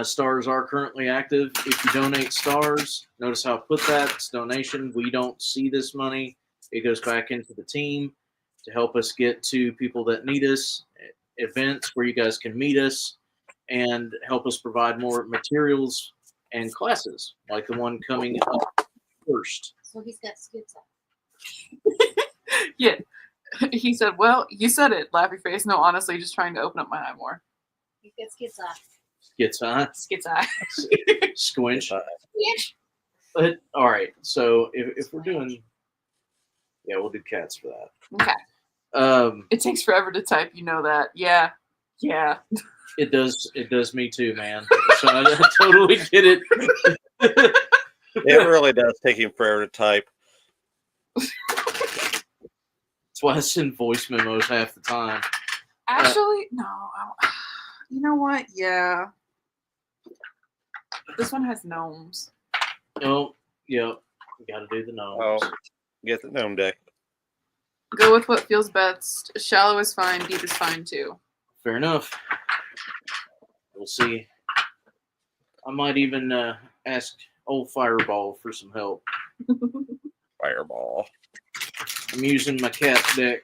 stars are currently active. If you donate stars, notice how I put that. It's donation. We don't see this money. It goes back into the team to help us get to people that need us, events where you guys can meet us, and help us provide more materials and classes, like the one coming up first. So he's got skips out. Yeah. He said, well, you said it, laughy face. No, honestly, just trying to open up my eye more. He's got skips out. Skits, huh? Skits eye. Squinch. Yes. But, all right, so if we're doing, yeah, we'll do Cats for that. Okay. It takes forever to type, you know that. Yeah. Yeah. It does me too, man. So I totally get it. It really does take him forever to type. That's why I send voice memos half the time. Actually, no. You know what? Yeah. This one has gnomes. Oh, yep. We got to do the gnomes. Oh, get the gnome deck. Go with what feels best. Shallow is fine. Deep is fine too. Fair enough. We'll see. I might even ask old Fireball for some help. Fireball. I'm using my cat deck.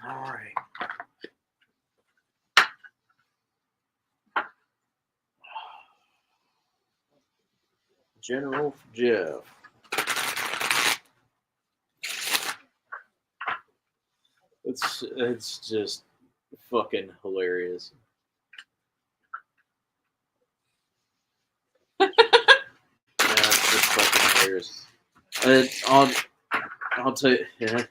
All right. General Jeff. It's just fucking hilarious. Yeah, it's just fucking hilarious. I'll tell you. Yeah.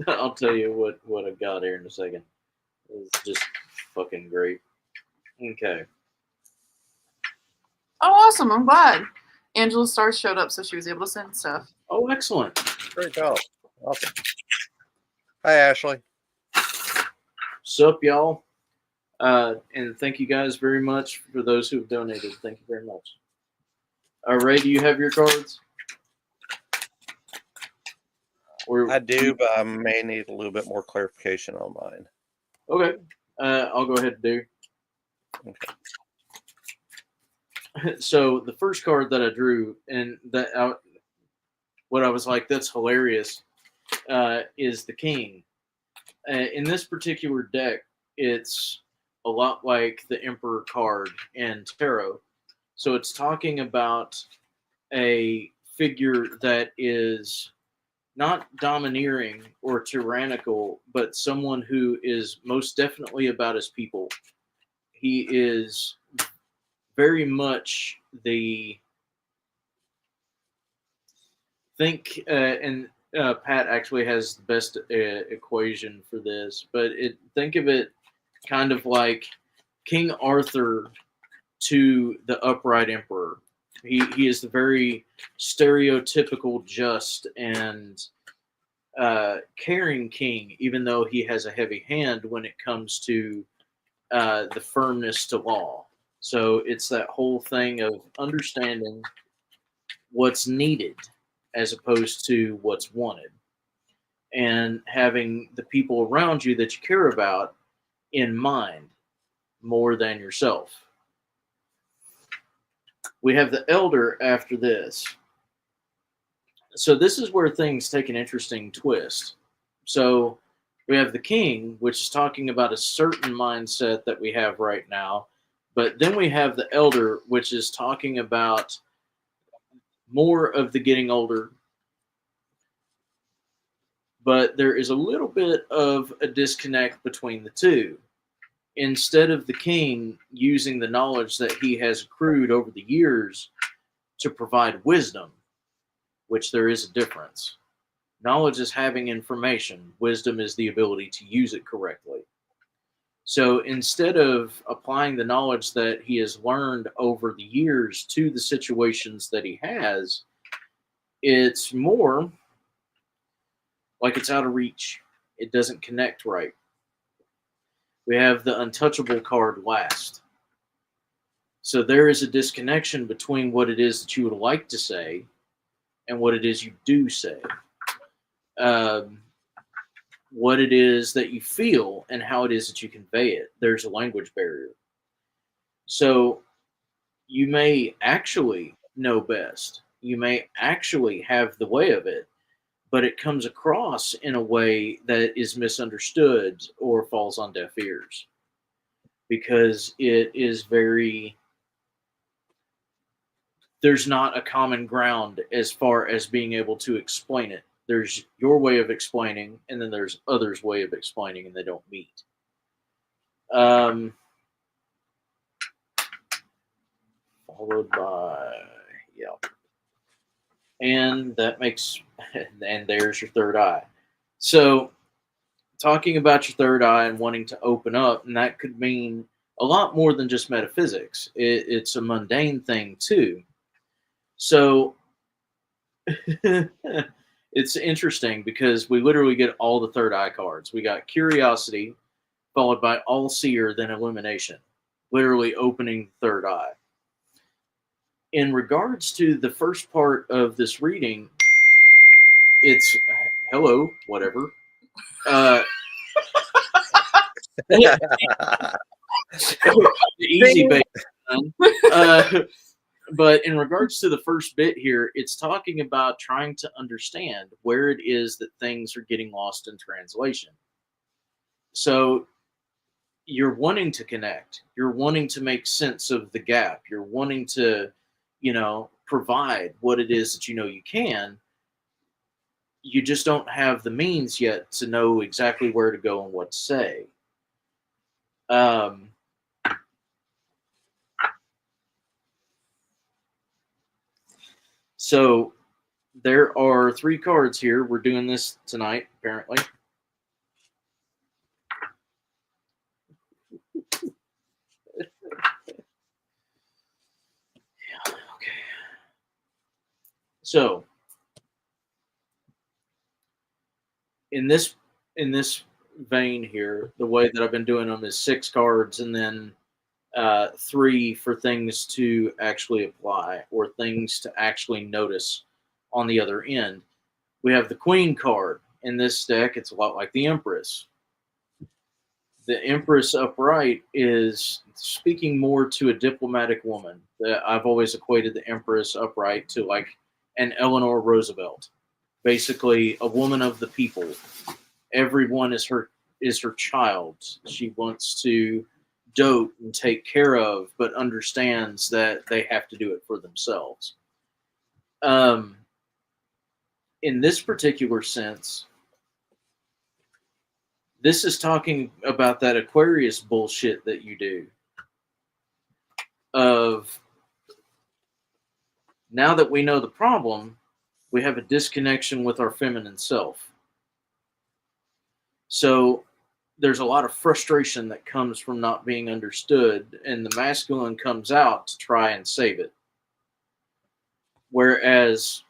I'll tell you what I got here in a second. It's just fucking great. Okay. Oh, awesome. I'm glad. Angela Stars showed up, so she was able to send stuff. Oh, excellent. Great job. Awesome. Hi, Ashley. Sup, y'all? And thank you guys very much for those who have donated. Thank you very much. Ray, do you have your cards? Or I do, but I may need a little bit more clarification on mine. Okay. I'll go ahead and do. Okay. So the first card that I drew, and what I was like, that's hilarious, is the King. In this particular deck, it's a lot like the Emperor card in Tarot. So it's talking about a figure that is not domineering or tyrannical, but someone who is most definitely about his people. He is very much and Pat actually has the best equation for this, but think of it kind of like King Arthur to the upright emperor. He is the very stereotypical just and caring king, even though he has a heavy hand when it comes to the firmness to law. So it's that whole thing of understanding what's needed as opposed to what's wanted, and having the people around you that you care about in mind more than yourself. We have the Elder after this. So this is where things take an interesting twist. So we have the King, which is talking about a certain mindset that we have right now. But then we have the Elder, which is talking about more of the getting older, but there is a little bit of a disconnect between the two. Instead of the king using the knowledge that he has accrued over the years to provide wisdom, which there is a difference. Knowledge is having information, wisdom is the ability to use it correctly. So instead of applying the knowledge that he has learned over the years to the situations that he has, it's more like it's out of reach. It doesn't connect right. We have the untouchable card last. So there is a disconnection between what it is that you would like to say and what it is you do say. What it is that you feel and how it is that you convey it. There's a language barrier. So you may actually know best. You may actually have the way of it, but it comes across in a way that is misunderstood or falls on deaf ears because it is there's not a common ground as far as being able to explain it. There's your way of explaining, and then there's others' way of explaining, and they don't meet. Followed by, yeah. And that makes, and there's your third eye. So, talking about your third eye and wanting to open up, and that could mean a lot more than just metaphysics. It's a mundane thing, too. So, it's interesting because we literally get all the third eye cards. We got curiosity, followed by all seer, then illumination, literally opening the third eye. In regards to the first part of this reading, it's hello, whatever. Easy bait. But in regards to the first bit here, it's talking about trying to understand where it is that things are getting lost in translation. So you're wanting to connect. You're wanting to make sense of the gap. You're wanting to, provide what it is that you can. You just don't have the means yet to know exactly where to go and what to say. So there are 3 cards here. We're doing this tonight, apparently. Okay. So in this vein here, the way that I've been doing them is 6 cards and then 3 for things to actually apply or things to actually notice on the other end. We have the Queen card. In this deck, it's a lot like the Empress. The Empress upright is speaking more to a diplomatic woman. I've always equated the Empress upright to like an Eleanor Roosevelt, basically a woman of the people. Everyone is her child. She wants to dote and take care of, but understands that they have to do it for themselves. In this particular sense, this is talking about that Aquarius bullshit that you do. Of now that we know the problem, we have a disconnection with our feminine self. So there's a lot of frustration that comes from not being understood, and the masculine comes out to try and save it. Whereas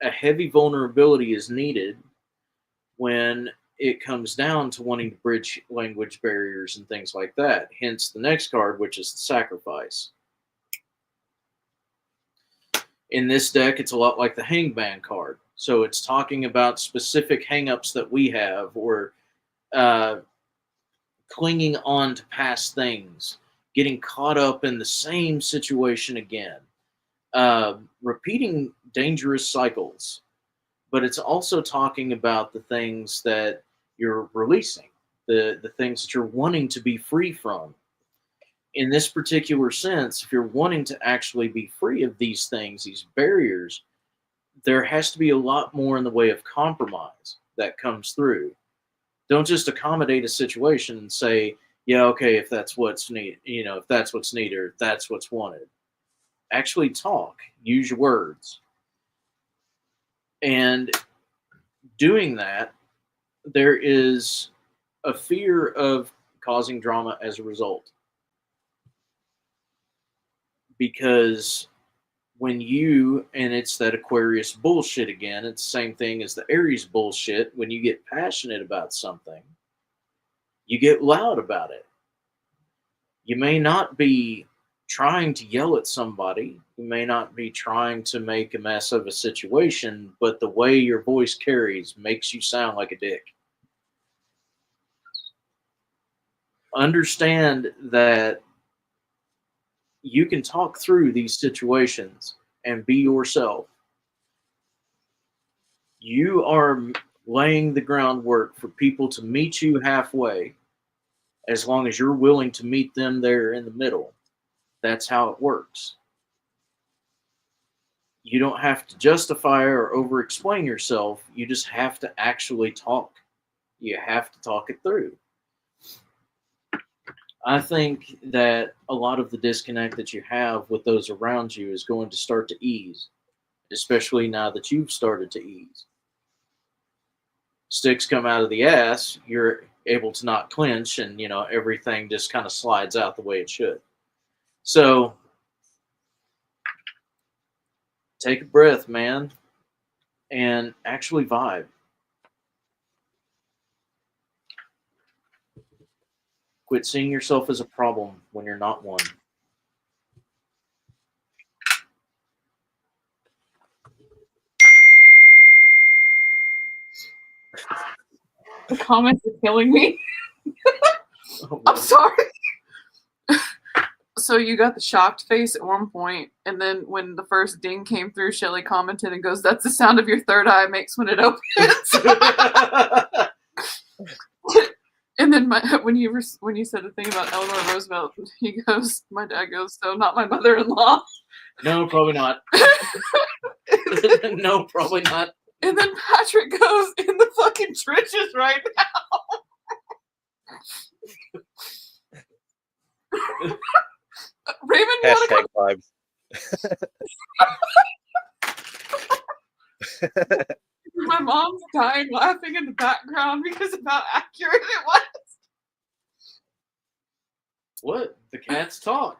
a heavy vulnerability is needed when it comes down to wanting to bridge language barriers and things like that. Hence the next card, which is the Sacrifice. In this deck, it's a lot like the Hangman card. So it's talking about specific hangups that we have, or clinging on to past things, getting caught up in the same situation again, repeating dangerous cycles. But it's also talking about the things that you're releasing, the things that you're wanting to be free from. In this particular sense, if you're wanting to actually be free of these things, these barriers, there has to be a lot more in the way of compromise that comes through. Don't just accommodate a situation and say, yeah, okay, if that's what's needed, if that's what's needed, or if that's what's wanted. Actually talk, use your words. And doing that, there is a fear of causing drama as a result. Because when and it's that Aquarius bullshit again, it's the same thing as the Aries bullshit. When you get passionate about something, you get loud about it. You may not be trying to yell at somebody. You may not be trying to make a mess of a situation, but the way your voice carries makes you sound like a dick. Understand that you can talk through these situations and be yourself. You are laying the groundwork for people to meet you halfway, as long as you're willing to meet them there in the middle. That's how it works. You don't have to justify or over explain yourself. You just have to actually talk. You have to talk it through. I think that a lot of the disconnect that you have with those around you is going to start to ease, especially now that you've started to ease. Sticks come out of the ass, you're able to not clench, and everything just kind of slides out the way it should. So take a breath, man, and actually vibe. Quit seeing yourself as a problem when you're not one. The comments are killing me. Oh, I'm sorry. So you got the shocked face at one point, and then when the first ding came through, Shelly commented and goes, "That's the sound of your third eye makes when it opens." And then when you said the thing about Eleanor Roosevelt, he goes, my dad goes, "So not my mother-in-law." No, probably not. No, probably not. And then Patrick goes, "In the fucking trenches right now." Raymond, Hashtag vibes. My mom's dying laughing in the background because of how accurate it was. What? The cats talk.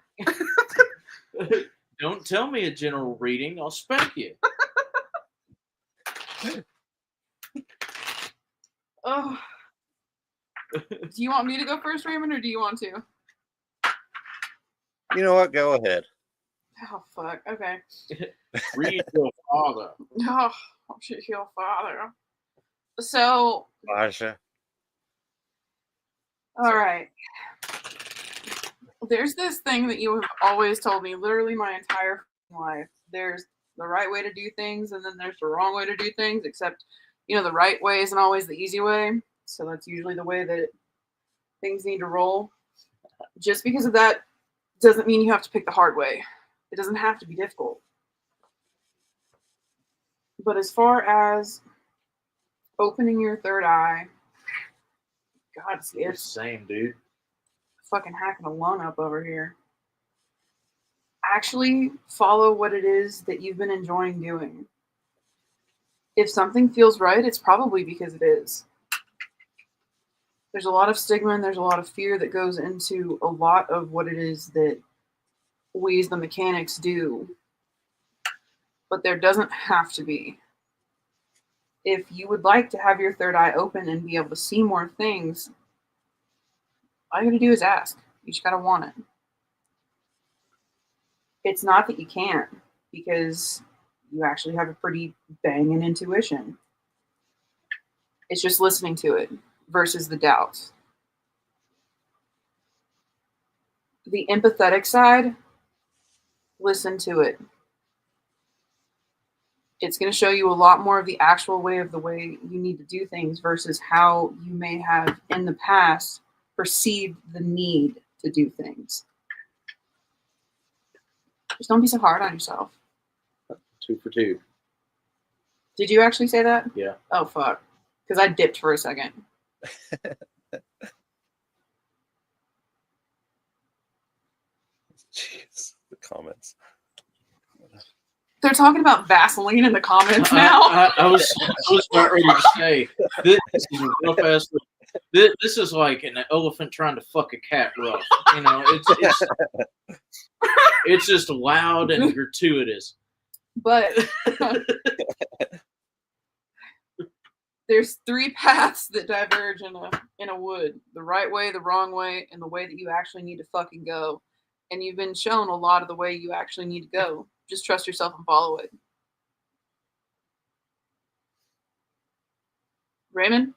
Don't tell me a general reading. I'll spank you. Oh. Do you want me to go first, Raymond, or do you want to? You know what? Go ahead. Oh, fuck. Okay. Read your father. Oh, shit, your father. So, Masha. all right. There's this thing that you have always told me, literally my entire life. There's the right way to do things, and then there's the wrong way to do things, except, the right way isn't always the easy way. So that's usually the way that things need to roll. Just because of that doesn't mean you have to pick the hard way. It doesn't have to be difficult. But as far as opening your third eye, God, You're the it's same, dude. fucking hacking a lung up over here. Actually follow what it is that you've been enjoying doing. If something feels right, it's probably because it is. There's a lot of stigma and there's a lot of fear that goes into a lot of what it is that we as the mechanics do. But there doesn't have to be. If you would like to have your third eye open and be able to see more things, all you gotta do is ask. You just gotta want it. It's not that you can't, because you actually have a pretty banging intuition. It's just listening to it versus the doubts. The empathetic side, listen to it. It's going to show you a lot more of the actual way of the way you need to do things versus how you may have in the past perceived the need to do things. Just don't be so hard on yourself. 2 for 2. Did you actually say that? Yeah. Oh fuck. Because I dipped for a second. Jeez, the comments. They're talking about Vaseline in the comments now. I was about ready to say this is a real fast. This is like an elephant trying to fuck a cat rough. You know, it's just loud and gratuitous. But there's 3 paths that diverge in a wood: the right way, the wrong way, and the way that you actually need to fucking go. And you've been shown a lot of the way you actually need to go. Just trust yourself and follow it. Raymond?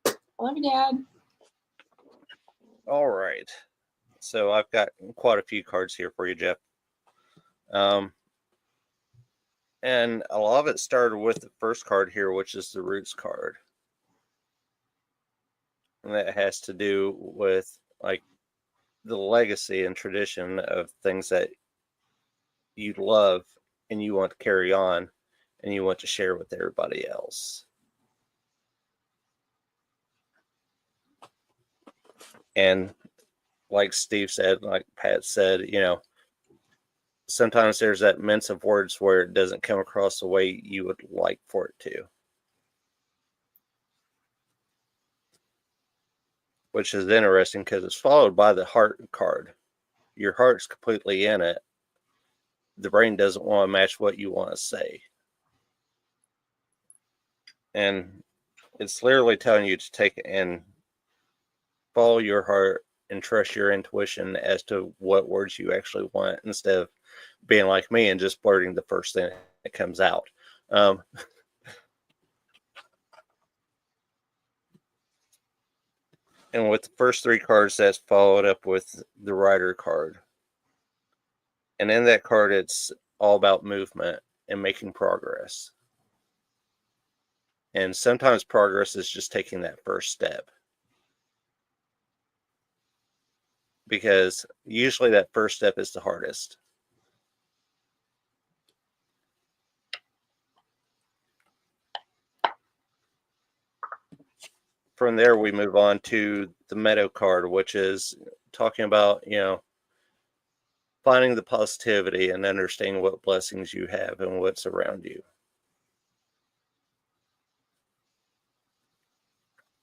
I love you, Dad. All right. So I've got quite a few cards here for you, Jeff. And a lot of it started with the first card here, which is the Roots card. And that has to do with like the legacy and tradition of things that you love and you want to carry on and you want to share with everybody else. And like Steve said, like Pat said, you know, sometimes there's that mince of words where it doesn't come across the way you would like for it to. Which is interesting because it's followed by the heart card. Your heart's completely in it. The brain doesn't want to match what you want to say. And it's literally telling you to take and follow your heart and trust your intuition as to what words you actually want, instead of being like me and just blurting the first thing that comes out. And with the first 3 cards, that's followed up with the Rider card. And in that card, it's all about movement and making progress. And sometimes progress is just taking that first step. Because usually that first step is the hardest. From there, we move on to the Meadow card, which is talking about, you know, finding the positivity and understanding what blessings you have and what's around you.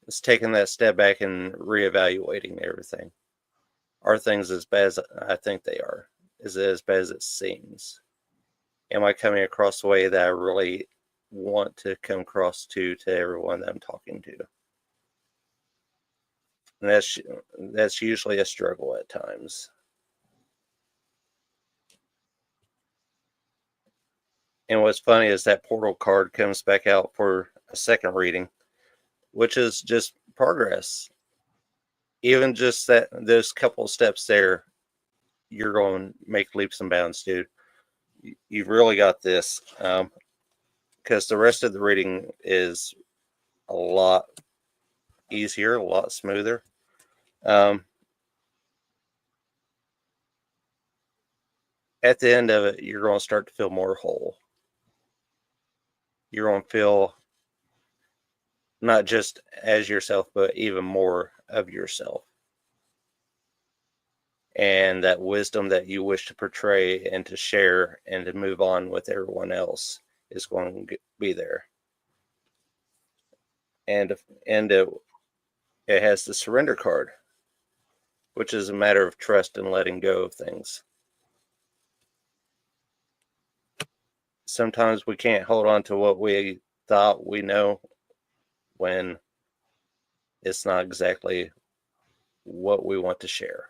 It's taking that step back and reevaluating everything. Are things as bad as I think they are? Is it as bad as it seems? Am I coming across the way that I really want to come across to everyone that I'm talking to? And that's usually a struggle at times. And what's funny is that Portal card comes back out for a second reading, which is just progress. Even just that those couple of steps there, you're going to make leaps and bounds, dude. You've really got this. Because the rest of the reading is a lot easier, a lot smoother. At the end of it, you're going to start to feel more whole. You're going to feel not just as yourself, but even more of yourself. And that wisdom that you wish to portray and to share and to move on with everyone else is going to be there. And it has the Surrender card, which is a matter of trust and letting go of things. Sometimes we can't hold on to what we thought we know when it's not exactly what we want to share.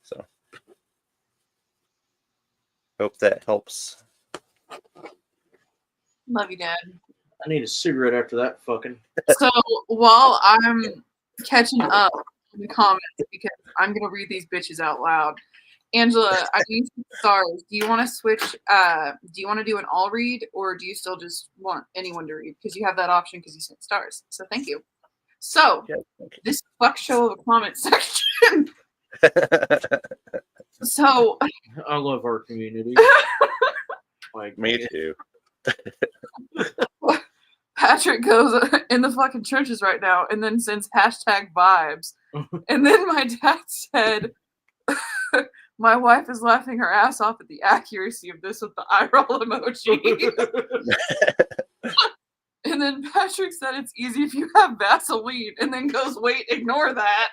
So, hope that helps. Love you, Dad. I need a cigarette after that fucking. So while I'm catching up in the comments, because I'm gonna read these bitches out loud. Angela, I need some stars. Do you want to switch? Do you want to do an all read, or do you still just want anyone to read? Because you have that option because you sent stars. So thank you. So Yeah, thank you. this fuck show of a comment section. So I love our community. Like Me too. Patrick goes in the fucking churches right now and then sends #vibes. And then my dad said, my wife is laughing her ass off at the accuracy of this with the eye roll emoji. And then Patrick said it's easy if you have Vaseline, and then goes, wait, ignore that.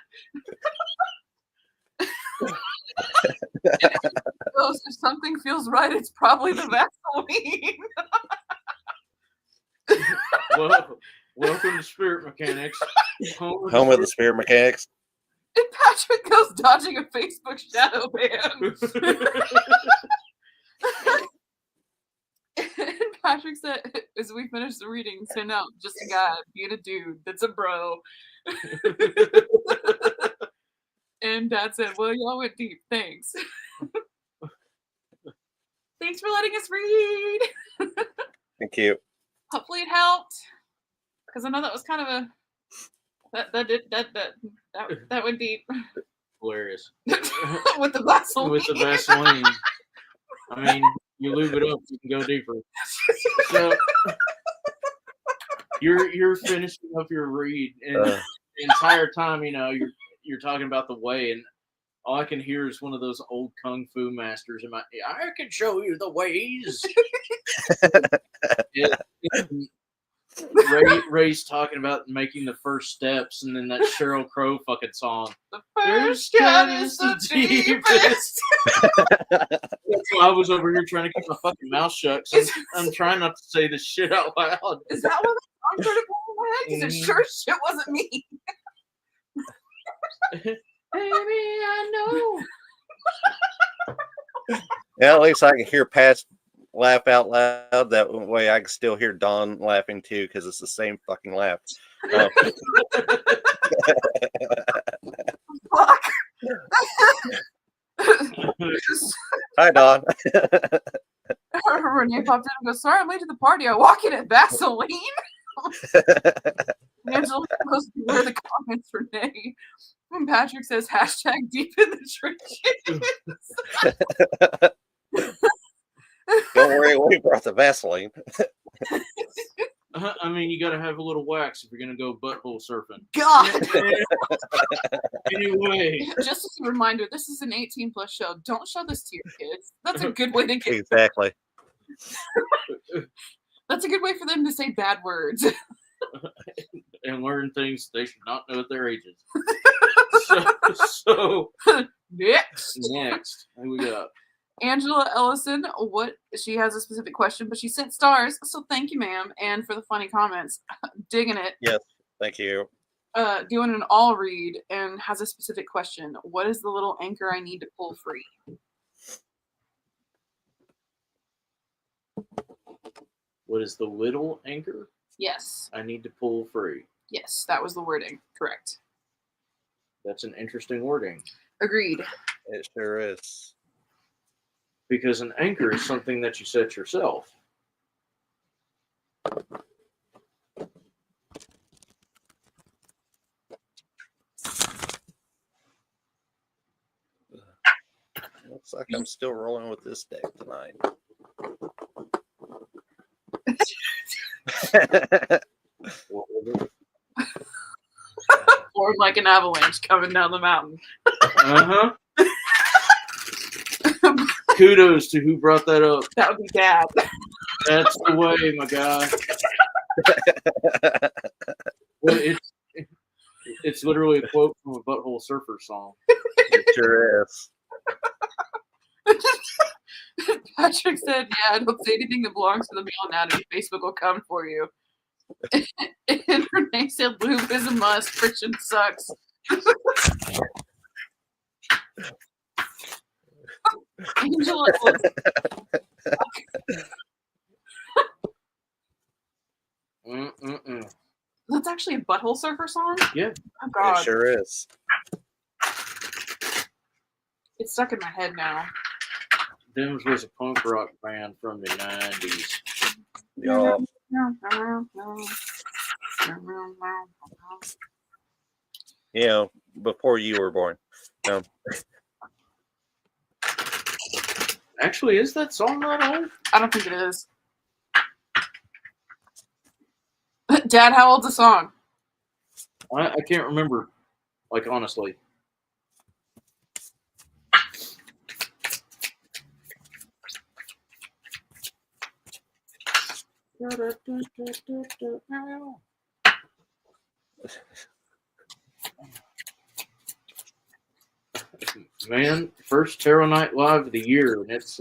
Goes, if something feels right, it's probably the Vaseline. Well, welcome to Spirit Mechanics. Home of the Spirit Mechanics. And Patrick goes dodging a Facebook shadow ban. And Patrick said, as we finish the reading, send out just a guy being a dude that's a bro. And Dad said, well, y'all went deep. Thanks. Thanks for letting us read. Thank you. Hopefully it helped. Because I know that was kind of a that went deep. Hilarious. With the Vaseline. With the Vaseline. I mean, you lube it up, you can go deeper. So you're finishing up your read, and the entire time, you're talking about the way, and all I can hear is one of those old kung fu masters in my. I can show you the ways. Ray's talking about making the first steps, and then that Sheryl Crow fucking song. The first cut is the deepest. That's why I was over here trying to keep my fucking mouth shut. So I'm trying not to say this shit out loud. Is that what the song started playing in my head? Because it sure shit wasn't me. Baby, I know. Yeah, at least I can hear Pat laugh out loud. That way I can still hear Dawn laughing too, because it's the same fucking laugh. Fuck. Hi, Dawn. Renee popped in and goes, sorry, I'm late to the party. I walk in at Vaseline. Angela goes, where the comments, Renee? And Patrick says, #deep in the trenches. Don't worry, we brought the Vaseline. I mean, you got to have a little wax if you're going to go butthole surfing. God. Anyway. Just as a reminder, this is an 18+ show. Don't show this to your kids. That's a good way to get. Exactly. That's a good way for them to say bad words. And learn things they should not know at their ages. So next, who we got? Angela Ellison. She has a specific question, but she sent stars, so thank you, ma'am, and for the funny comments. Digging it. Yes, thank you. Doing an all read and has a specific question. What is the little anchor I need to pull free? What is the little anchor Yes. I need to pull free? Yes, that was the wording. Correct. That's an interesting wording. Agreed. It sure is. Because an anchor is something that you set yourself. Looks like I'm still rolling with this deck tonight. Or like an avalanche coming down the mountain. Uh-huh. Kudos to who brought that up. That would be Dad. That's the way, my guy. Well, it's literally a quote from a Butthole Surfer song. It sure is. Patrick said, yeah, don't say anything that belongs to the male anatomy. Facebook will come for you. And Renee said, lube is a must. Friction sucks. Angela. That's actually a Butthole Surfer song? Yeah. Oh, God. It sure is. It's stuck in my head now. Dims was a punk rock band from the 90s. Y'all. You know, before you were born. Actually, is that song that old? I don't think it is. Dad, how old's the song? I can't remember. Like, honestly. Man, first Tarot Night Live of the year, and it's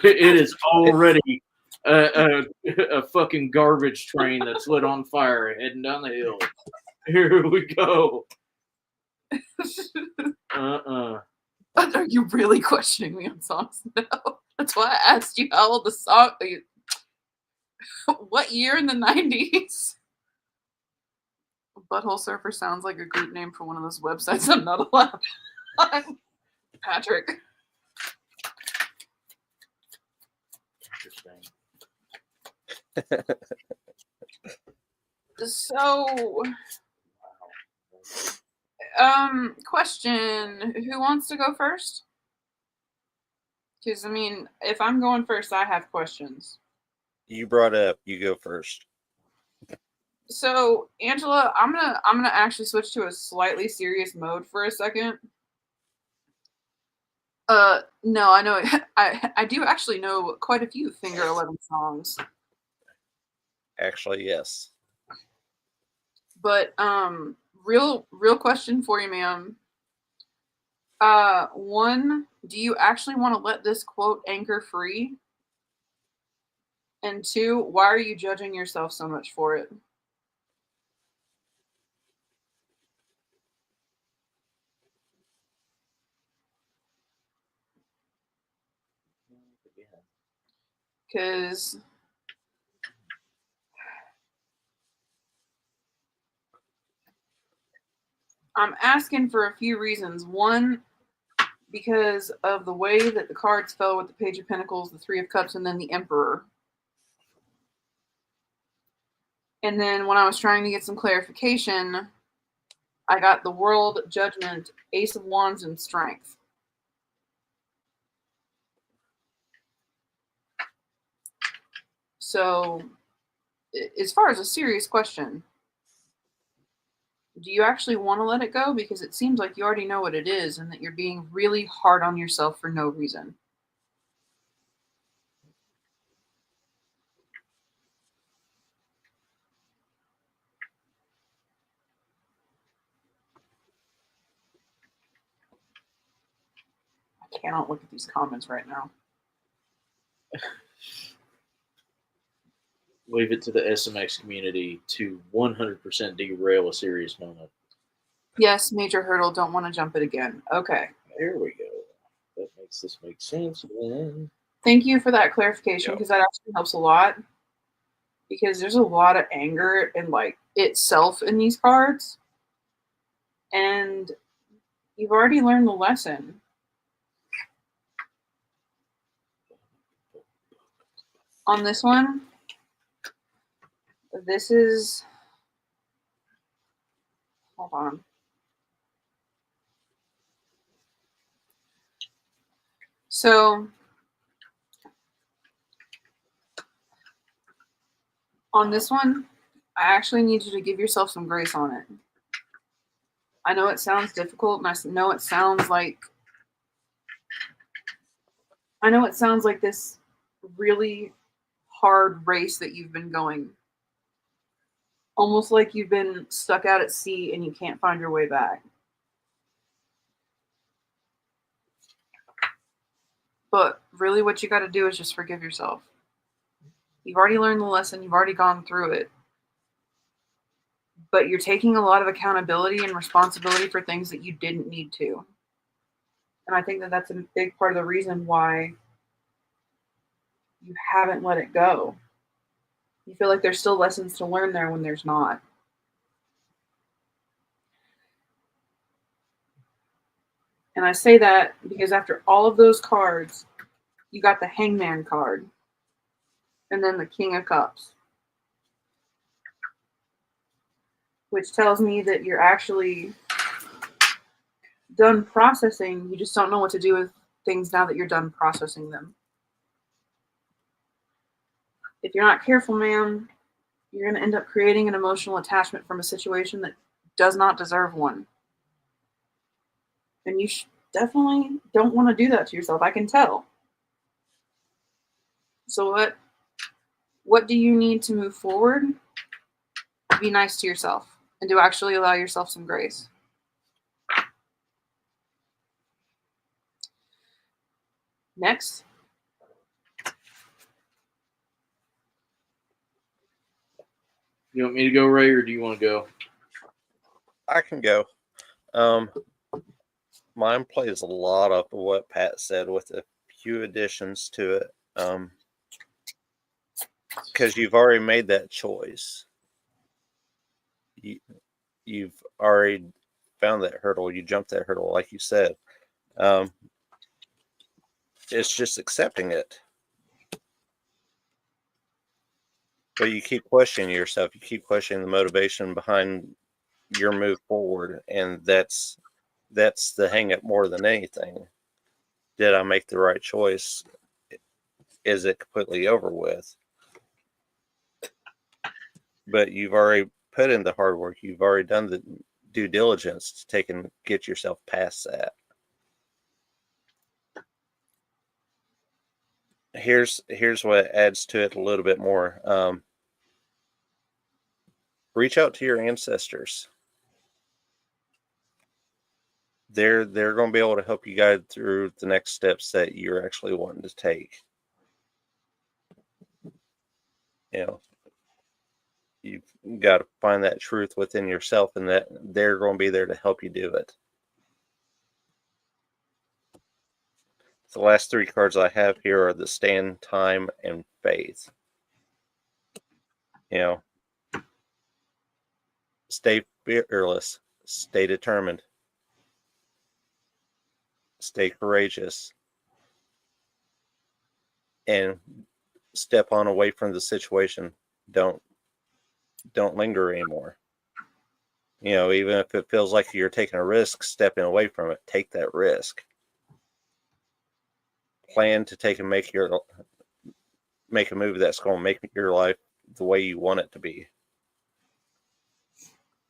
it is already a fucking garbage train that's lit on fire heading down the hill. Here we go. Are you really questioning me on songs now? That's why I asked you how old the song. What year in the 90s? Butthole Surfer sounds like a group name for one of those websites I'm not allowed on. Patrick. So, question. Who wants to go first? Because, I mean, if I'm going first, I have questions. You brought it up. You go first. So, Angela, I'm gonna actually switch to a slightly serious mode for a second. No, I know I do actually know quite a few Finger 11 songs. Actually, yes. But real question for you, ma'am. One, do you actually want to let this quote anchor free? And two, why are you judging yourself so much for it? Because I'm asking for a few reasons. One, because of the way that the cards fell with the Page of Pentacles, the Three of Cups, and then the Emperor. And then when I was trying to get some clarification, I got the World, Judgment, Ace of Wands, and Strength. So, as far as a serious question, do you actually want to let it go? Because it seems like you already know what it is and that you're being really hard on yourself for no reason. I cannot look at these comments right now. Leave it to the SMX community to 100% derail a serious moment. Yes, major hurdle. Don't want to jump it again. Okay. There we go. That makes this make sense then. Thank you for that clarification, because that actually helps a lot. Because there's a lot of anger and like itself in these cards. And you've already learned the lesson. On this one, this is, hold on. So, on this one, I actually need you to give yourself some grace on it. I know it sounds difficult, and I know it sounds like this really hard race that you've been going. Almost like you've been stuck out at sea and you can't find your way back. But really what you got to do is just forgive yourself. You've already learned the lesson. You've already gone through it. But you're taking a lot of accountability and responsibility for things that you didn't need to. And I think that that's a big part of the reason why you haven't let it go. You feel like there's still lessons to learn there when there's not. And I say that because after all of those cards, you got the Hangman card. And then the King of Cups. Which tells me that you're actually done processing. You just don't know what to do with things now that you're done processing them. If you're not careful, ma'am, you're going to end up creating an emotional attachment from a situation that does not deserve one. And you definitely don't want to do that to yourself. I can tell. So what do you need to move forward? Be nice to yourself and to actually allow yourself some grace. Next. You want me to go, Ray, or do you want to go? I can go. Mine plays a lot of what Pat said with a few additions to it. Because you've already made that choice. You've already found that hurdle. You jumped that hurdle, like you said. It's just accepting it. But you keep questioning yourself. You keep questioning the motivation behind your move forward, and that's the hang up more than anything. Did I make the right choice? Is it completely over with? But you've already put in the hard work. You've already done the due diligence to take and get yourself past that. Here's what adds to it a little bit more. Reach out to your ancestors. They're going to be able to help you guide through the next steps that you're actually wanting to take. You know, you've got to find that truth within yourself, and that they're going to be there to help you do it. The last three cards I have here are the Stand, Time, and Faith. You know, stay fearless, stay determined, stay courageous, and step on away from the situation. Don't linger anymore. You know, even if it feels like you're taking a risk stepping away from it, take that risk. Plan to take and make a move that's going to make your life the way you want it to be.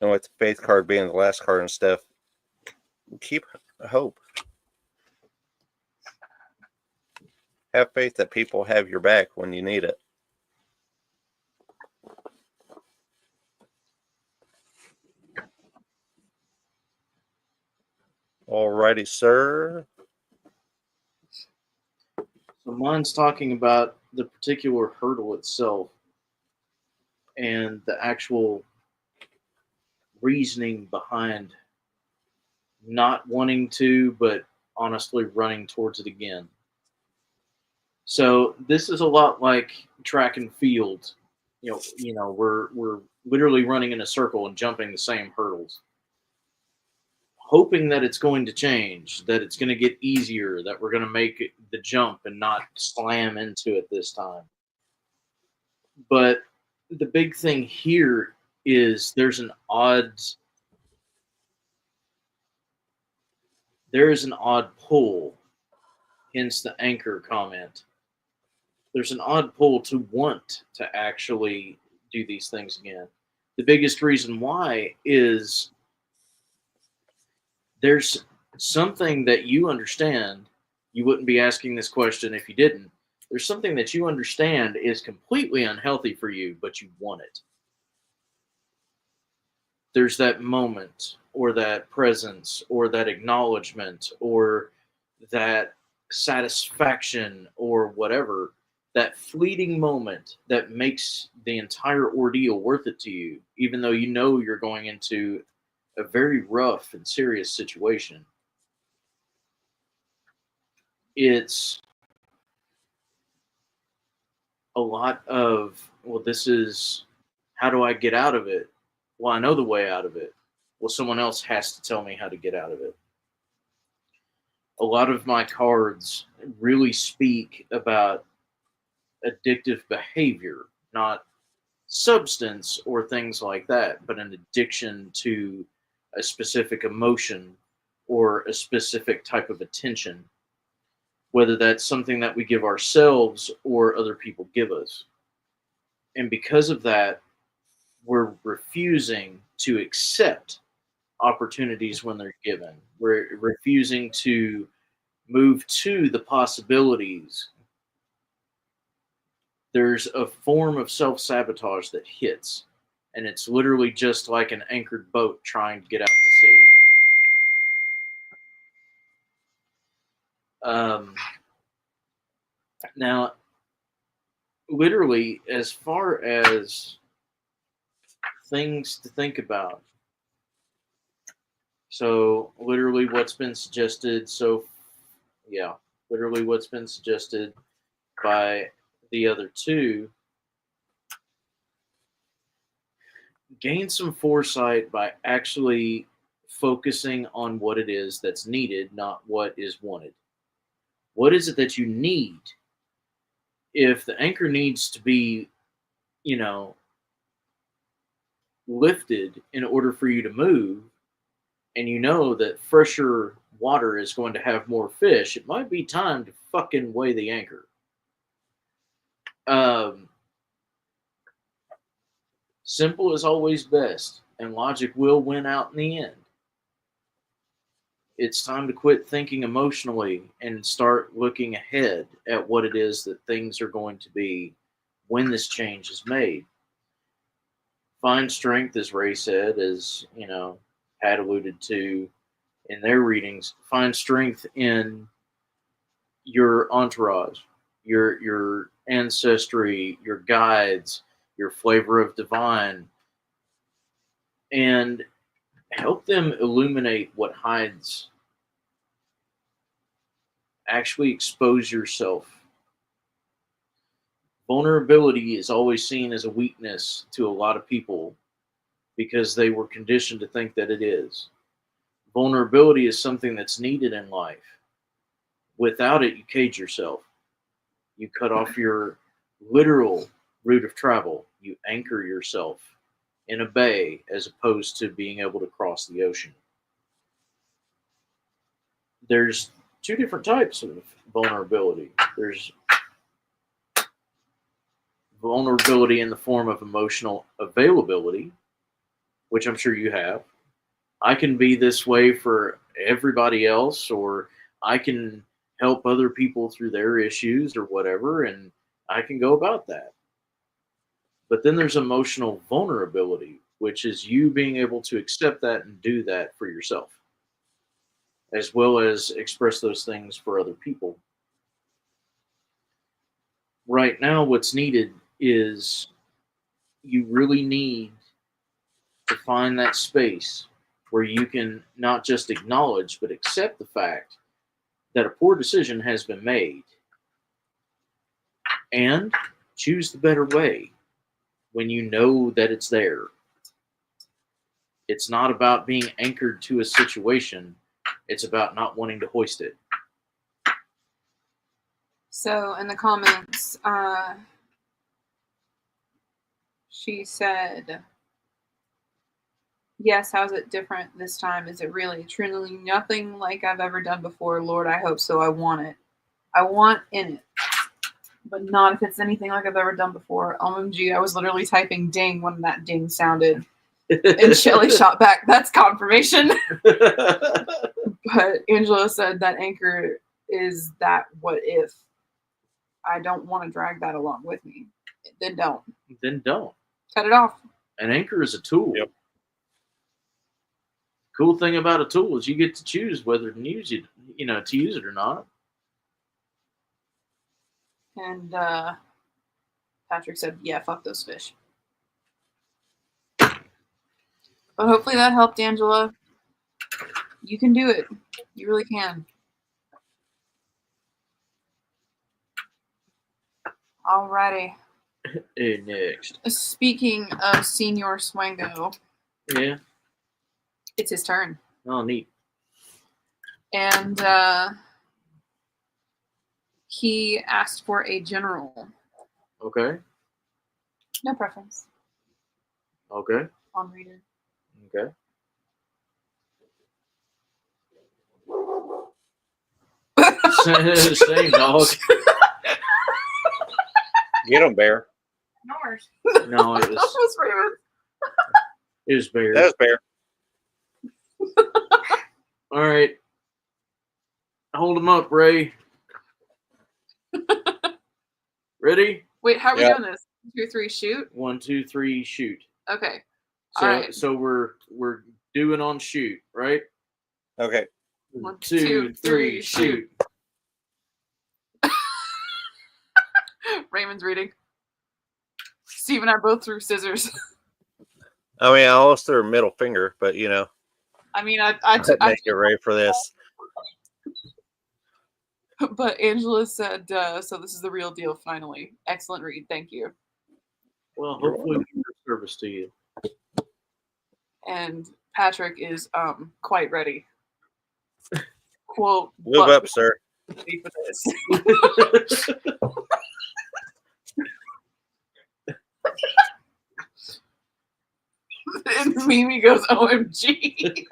And with the Faith card being the last card and stuff, keep hope. Have faith that people have your back when you need it. Alrighty, sir. So mine's talking about the particular hurdle itself and the actual reasoning behind not wanting to, but honestly running towards it again. So this is a lot like track and field. You know, we're literally running in a circle and jumping the same hurdles, hoping that it's going to change, that it's going to get easier, that we're going to make the jump and not slam into it this time. But the big thing here is there is an odd pull, hence the anchor comment. There's an odd pull to want to actually do these things again. The biggest reason why is there's something that you understand. You wouldn't be asking this question if you didn't. There's something that you understand is completely unhealthy for you, but you want it. There's that moment or that presence or that acknowledgement or that satisfaction or whatever, that fleeting moment that makes the entire ordeal worth it to you, even though you know you're going into a very rough and serious situation. It's a lot of, well, this is, how do I get out of it? Well, I know the way out of it. Well, someone else has to tell me how to get out of it. A lot of my cards really speak about addictive behavior, not substance or things like that, but an addiction to a specific emotion or a specific type of attention, whether that's something that we give ourselves or other people give us. And because of that, we're refusing to accept opportunities when they're given. We're refusing to move to the possibilities. There's a form of self-sabotage that hits, and it's literally just like an anchored boat trying to get out to sea. Now, literally, as far as things to think about, so literally what's been suggested, literally what's been suggested by the other two, gain some foresight by actually focusing on what it is that's needed, not what is wanted. What is it that you need? If the anchor needs to be, lifted in order for you to move, and you know that fresher water is going to have more fish, it might be time to fucking weigh the anchor. Simple is always best, and logic will win out in the end. It's time to quit thinking emotionally and start looking ahead at what it is that things are going to be when this change is made. Find strength, as Ray said, as had alluded to in their readings. Find strength in your entourage, your ancestry, your guides, your flavor of divine, and help them illuminate what hides. Actually expose yourself. Vulnerability is always seen as a weakness to a lot of people because they were conditioned to think that it is. Vulnerability is something that's needed in life. Without it, you cage yourself. You cut off your literal route of travel. You anchor yourself in a bay as opposed to being able to cross the ocean. There's two different types of vulnerability. There's vulnerability in the form of emotional availability, which I'm sure you have. I can be this way for everybody else, or I can help other people through their issues or whatever, and I can go about that. But then there's emotional vulnerability, which is you being able to accept that and do that for yourself, as well as express those things for other people. Right now, what's needed is you really need to find that space where you can not just acknowledge, but accept the fact that a poor decision has been made and choose the better way when you know that it's there. It's not about being anchored to a situation. It's about not wanting to hoist it. So in the comments, she said, yes, how's it different this time? Is it really, truly nothing like I've ever done before? Lord, I hope so. I want it. I want in it. But not if it's anything like I've ever done before. OMG, I was literally typing ding when that ding sounded. And Shelly shot back, that's confirmation. But Angela said that anchor is that what if. I don't want to drag that along with me. Then don't. Then don't. Cut it off. An anchor is a tool. Yep. Cool thing about a tool is you get to choose whether to use it, to use it or not. And Patrick said, yeah, fuck those fish. But hopefully that helped, Angela. You can do it. You really can. Alrighty. Hey, next. Speaking of Senior Swango, Yeah. it's his turn. Oh, neat. And he asked for a general. Okay. No preference Okay. on reader. Okay. Same, dog. Get him, Bear. Norse. No, it That was was Raven. It was bear. That was bear. All right. Hold him up, Ray. Ready? Wait, how are we Yeah. doing this? 1, 2, 3, shoot. 1, 2, 3, shoot. Okay. So, All right. so we're doing on shoot, right? Okay. 1, 2, 2, 3, 3, shoot. Raymond's reading. Steve and I both threw scissors. I mean, I almost threw a middle finger, but I mean, I make it ready for this. but Angela said, so this is the real deal, finally. Excellent read. Thank you. Well, hopefully we can be of service to you. And Patrick is quite ready. Quote, Move "But up, sir. ready for this." And Mimi goes, OMG.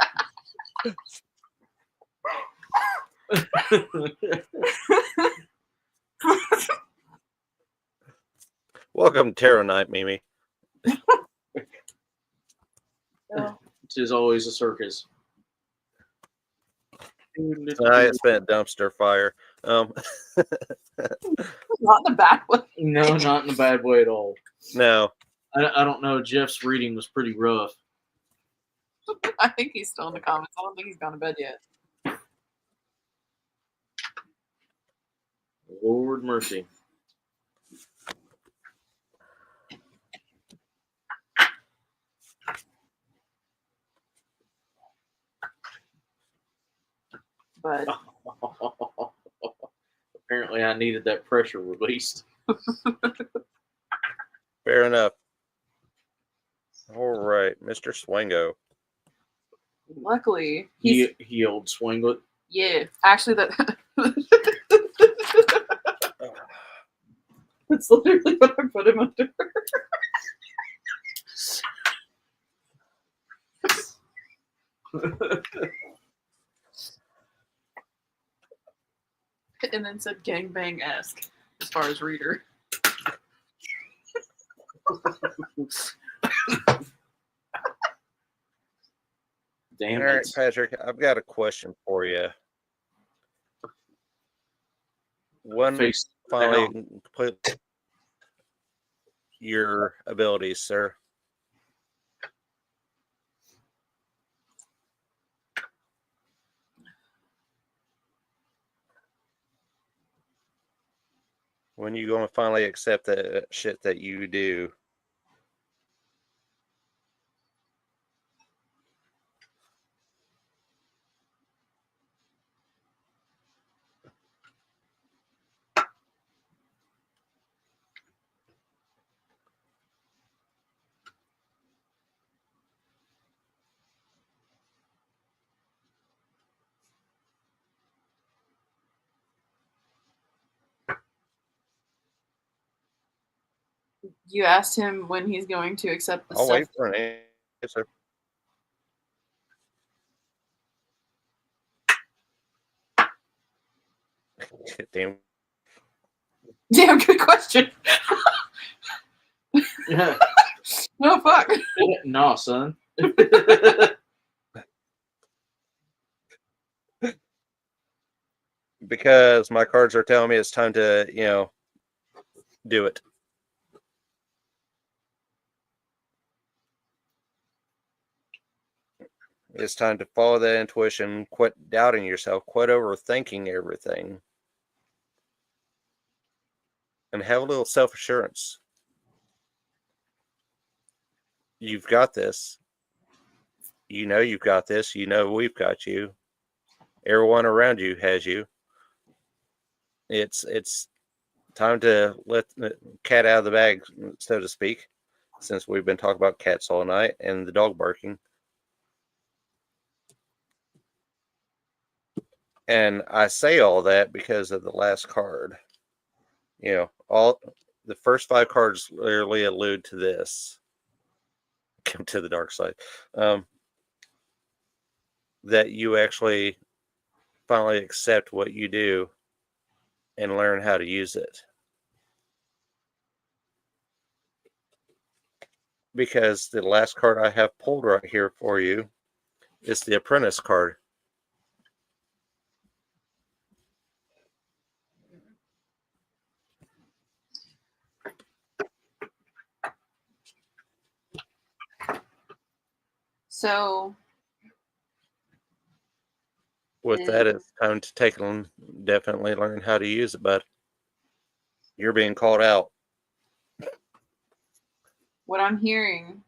Welcome, Tarot Night, Mimi. Tis always a circus. Tonight it's been a dumpster fire. Not in a bad way. No, not in a bad way at all. No. I don't know. Jeff's reading was pretty rough. I think he's still in the comments. I don't think he's gone to bed yet. Lord mercy. But Apparently, I needed that pressure released. Fair enough. All right, Mr. Swango. luckily, he's He old swinglet. yeah. Actually, that that's literally what I put him under. And then said gangbang-esque as far as reader. Damn All right, it. Patrick, I've got a question for you. When Face finally down. complete your abilities, sir? When you going to finally accept the shit that you do? You asked him when he's going to accept the I'll stuff. wait for an answer. Damn. Damn good question. No fuck. No, son. Because my cards are telling me it's time to, do it. It's time to follow that intuition, quit doubting yourself, quit overthinking everything, and have a little self-assurance. You've got this. You know you've got this. You know we've got you. Everyone around you has you. It's time to let the cat out of the bag, so to speak, since we've been talking about cats all night and the dog barking. And I say all that because of the last card. All the first 5 cards literally allude to this. Come to the dark side. That you actually finally accept what you do and learn how to use it. because the last card I have pulled right here for you is the Apprentice card. So With that, it's time to take and definitely learn how to use it, but you're being called out. what I'm hearing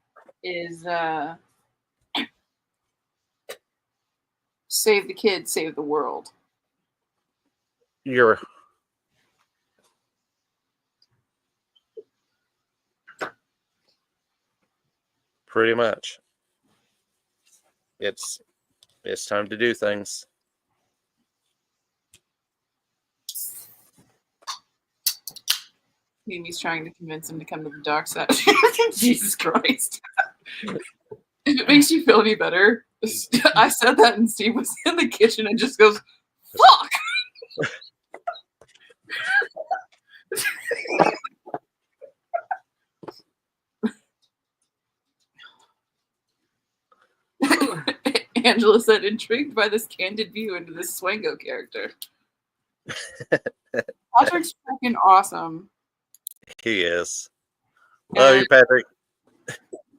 is save the kids, save the world. You're pretty much. It's time to do things. Mimi's trying to convince him to come to the dark side. Jesus Christ. If it makes you feel any better, I said that and Steve was in the kitchen and just goes, fuck! Angela said, intrigued by this candid view into this Swango character. Patrick's freaking awesome. He is. Love you, Patrick.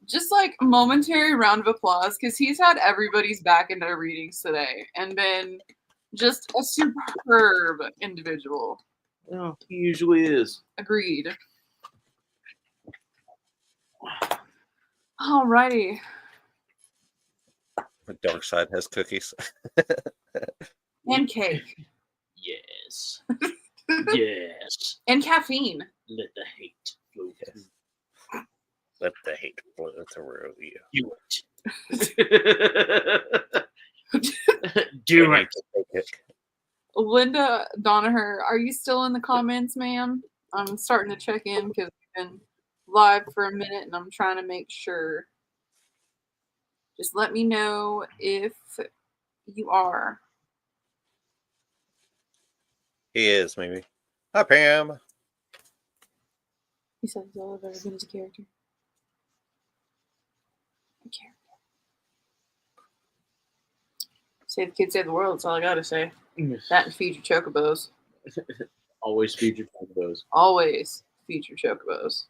Just like a momentary round of applause because he's had everybody's back in their readings today and been just a superb individual. Well, he usually is. Agreed. Alrighty. The dark side has cookies. And cake. Yes. Yes. And caffeine. Let the hate flow through. Let the hate flow through you. Do it. Do it. Linda Donaher, are you still in the comments, ma'am? I'm starting to check in because we've been live for a minute and I'm trying to make sure. Just let me know if you are. He is, maybe. Hi, Pam. He said he's all I've ever been as a character. A character. Save the kids, save the world. That's all I gotta say. That and feed your chocobos. Always feed your chocobos. Always feed your chocobos.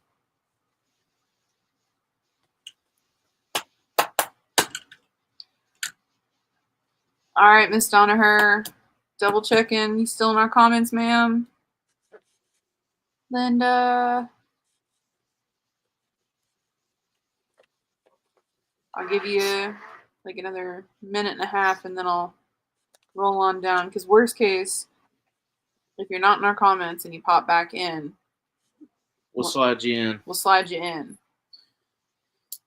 All right, Miss Donaher. Double checking. You still in our comments, ma'am? Linda. I'll give you like another minute and a half and then I'll roll on down. Because worst case, if you're not in our comments and you pop back in, We'll slide you in. we'll slide you in.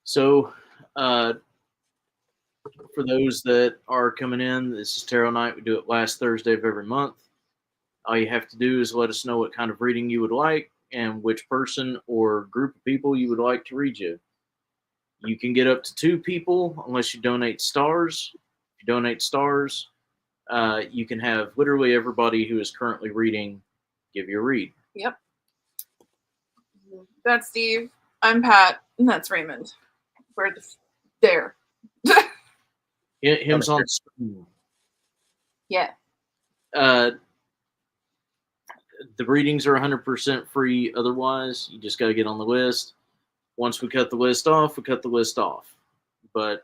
So, for those that are coming in, this is Tarot Night. We do it last Thursday of every month. All you have to do is let us know what kind of reading you would like and which person or group of people you would like to read you. You can get up to 2 people unless you donate stars. If you donate stars, you can have literally everybody who is currently reading give you a read. Yep. That's Steve. I'm Pat. And that's Raymond. We're there. Him's on screen. Yeah. The readings are 100% free. Otherwise, you just got to get on the list. Once we cut the list off, we cut the list off. But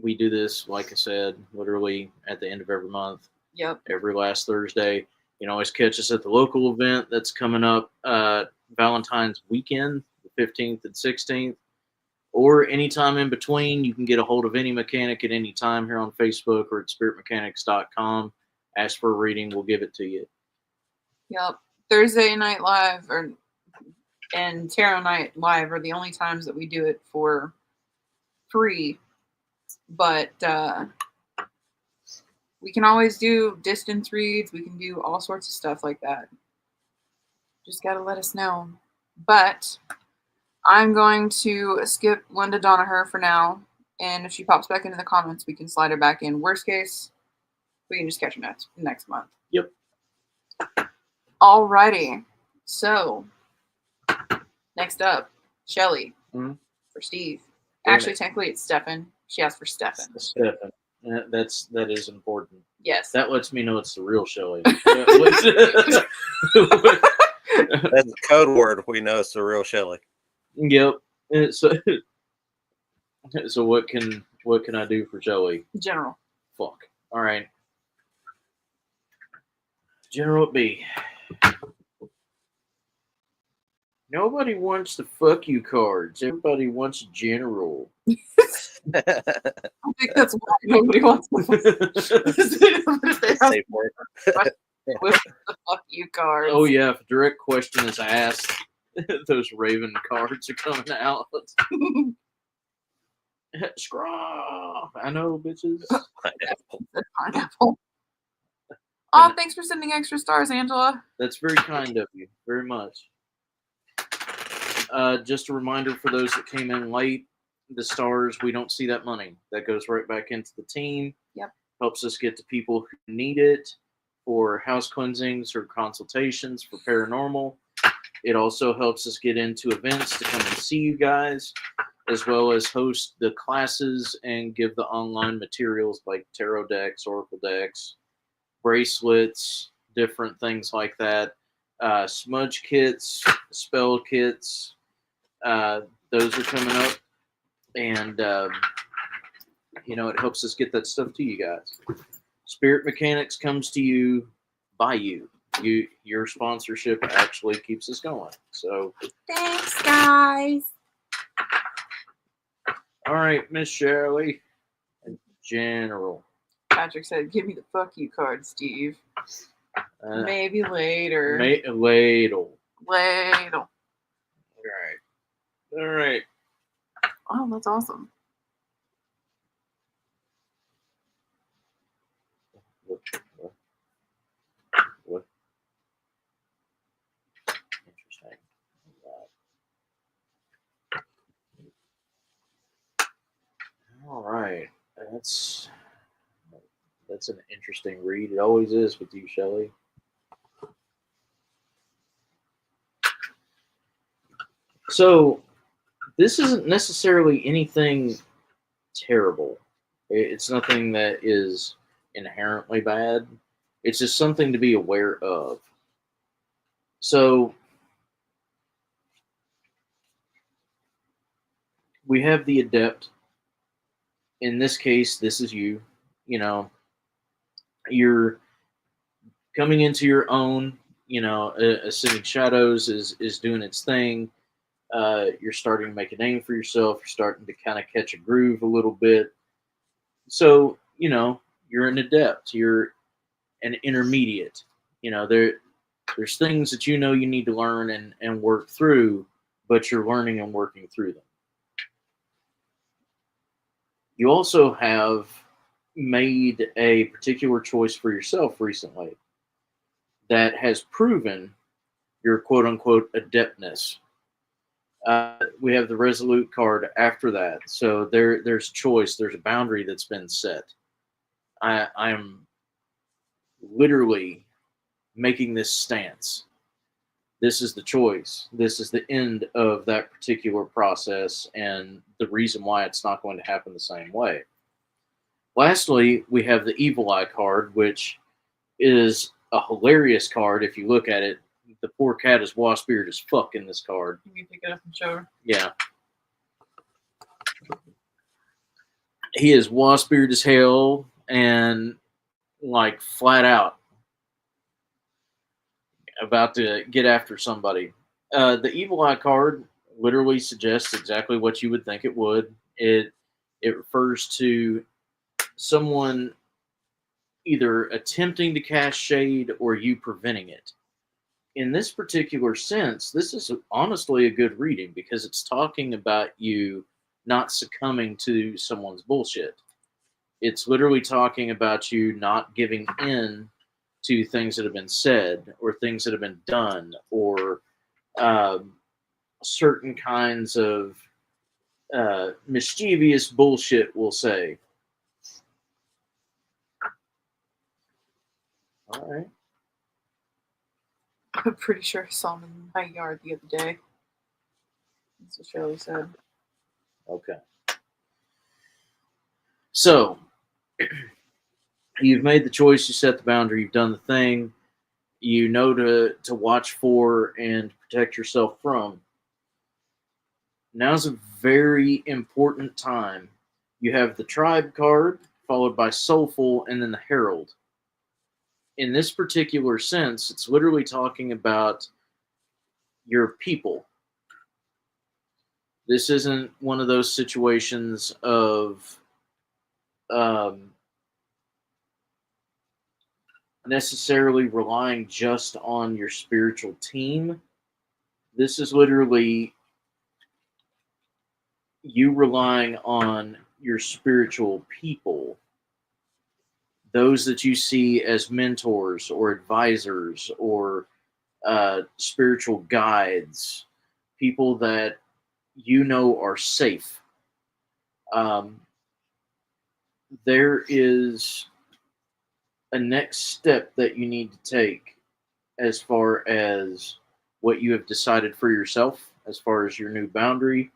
we do this, like I said, literally at the end of every month. Yep. Every last Thursday. You can always catch us at the local event that's coming up Valentine's weekend, the 15th and 16th. Or anytime in between, you can get a hold of any mechanic at any time here on Facebook or at spiritmechanics.com. Ask for a reading, we'll give it to you. Yep. Thursday Night Live and Tarot Night Live are the only times that we do it for free. But we can always do distance reads. We can do all sorts of stuff like that. Just got to let us know. But I'm going to skip Linda Donaher for now. And if she pops back into the comments, we can slide her back in. Worst case, we can just catch her next month. Yep. Alrighty. So, next up, Shelly Mhm. for Steve. Damn Actually, it. technically, it's Stefan. She asked for Stefan. Stefan. That is important. Yes. That lets me know it's the real Shelly. That's a code word. We know it's the real Shelly. Yep. So what can I do for Shelly? General. Fuck. All right. General B. Nobody wants the fuck you cards. Everybody wants general. I think that's why nobody wants to Safe word. with the fuck you cards. Oh yeah, if a direct question is asked, those Raven cards are coming out. Scraw! I know, bitches. Pineapple. Oh, thanks for sending extra stars, Angela. That's very kind of you. Very much. Just a reminder for those that came in late, the stars, we don't see that money. That goes right back into the team. Yep. Helps us get to people who need it for house cleansings or consultations for paranormal. It also helps us get into events to come and see you guys, as well as host the classes and give the online materials like tarot decks, oracle decks, bracelets, different things like that. Smudge kits, spell kits, those are coming up. And, it helps us get that stuff to you guys. Spirit Mechanics comes to you by you. Your sponsorship actually keeps us going. So Thanks, guys. all right, Miss Shirley. General. Patrick said, "Give me the fuck you card, Steve. Maybe later." Ladle. Ladle. All right. Oh, that's awesome. What? Interesting. All right. That's an interesting read. It always is with you, Shelley. So this isn't necessarily anything terrible. It's nothing that is inherently bad. It's just something to be aware of. So we have the adept. In this case, this is you. You're coming into your own. Ascending Shadows is doing its thing. You're starting to make a name for yourself. You're starting to kind of catch a groove a little bit. So, you're an adept. You're an intermediate. There's things that you need to learn and work through, but you're learning and working through them. You also have made a particular choice for yourself recently that has proven your quote-unquote adeptness. We have the Resolute card after that. So there's choice. There's a boundary that's been set. I'm literally making this stance. This is the choice. This is the end of that particular process and the reason why it's not going to happen the same way. Lastly, we have the Evil Eye card, which is a hilarious card if you look at it. The poor cat is waspired as fuck in this card. Can you pick it up and show her? Yeah. He is waspired as hell and like flat out about to get after somebody. The Evil Eye card literally suggests exactly what you would think it would. It refers to someone either attempting to cast shade or you preventing it. In this particular sense, this is honestly a good reading because it's talking about you not succumbing to someone's bullshit. It's literally talking about you not giving in to things that have been said or things that have been done or certain kinds of mischievous bullshit, we'll say. All right. I'm pretty sure I saw him in my yard the other day. That's what Shirley said. Okay. So, you've made the choice, you set the boundary, you've done the thing, you know to watch for and protect yourself from. Now's a very important time. You have the tribe card, followed by soulful, and then the herald. In this particular sense, it's literally talking about your people. This isn't one of those situations of necessarily relying just on your spiritual team. This is literally you relying on your spiritual people, those that you see as mentors or advisors or spiritual guides, people that you know are safe. There is a next step that you need to take as far as what you have decided for yourself, as far as your new boundary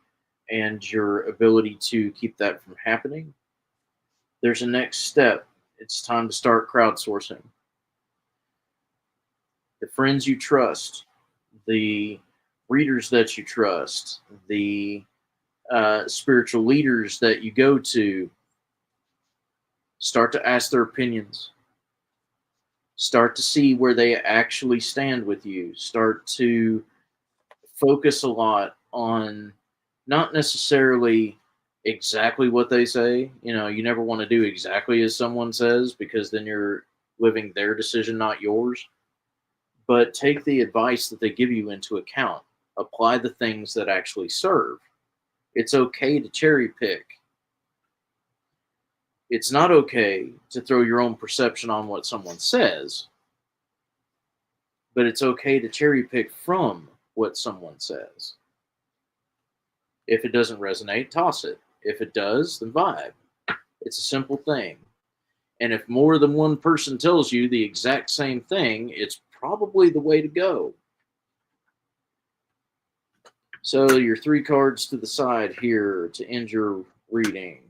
and your ability to keep that from happening. There's a next step. It's time to start crowdsourcing. The friends you trust, the readers that you trust, the spiritual leaders that you go to, start to ask their opinions. Start to see where they actually stand with you. Start to focus a lot on not necessarily exactly what they say. You never want to do exactly as someone says, because then you're living their decision, not yours. But take the advice that they give you into account. Apply the things that actually serve. It's okay to cherry pick. It's not okay to throw your own perception on what someone says, but it's okay to cherry pick from what someone says. If it doesn't resonate, toss it. If it does, then vibe. It's a simple thing. And if more than one person tells you the exact same thing, it's probably the way to go. So your 3 cards to the side here to end your reading.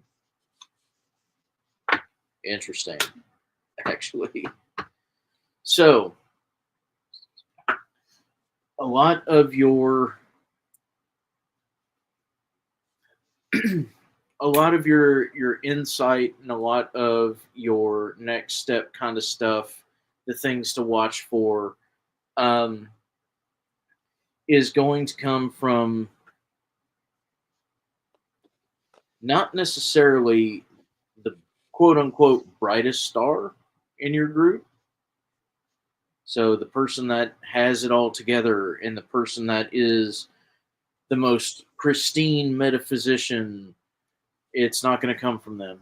Interesting, actually. So, a lot of your insight and a lot of your next step kind of stuff, the things to watch for, is going to come from not necessarily the quote unquote brightest star in your group. So the person that has it all together and the person that is the most pristine metaphysician, it's not going to come from them.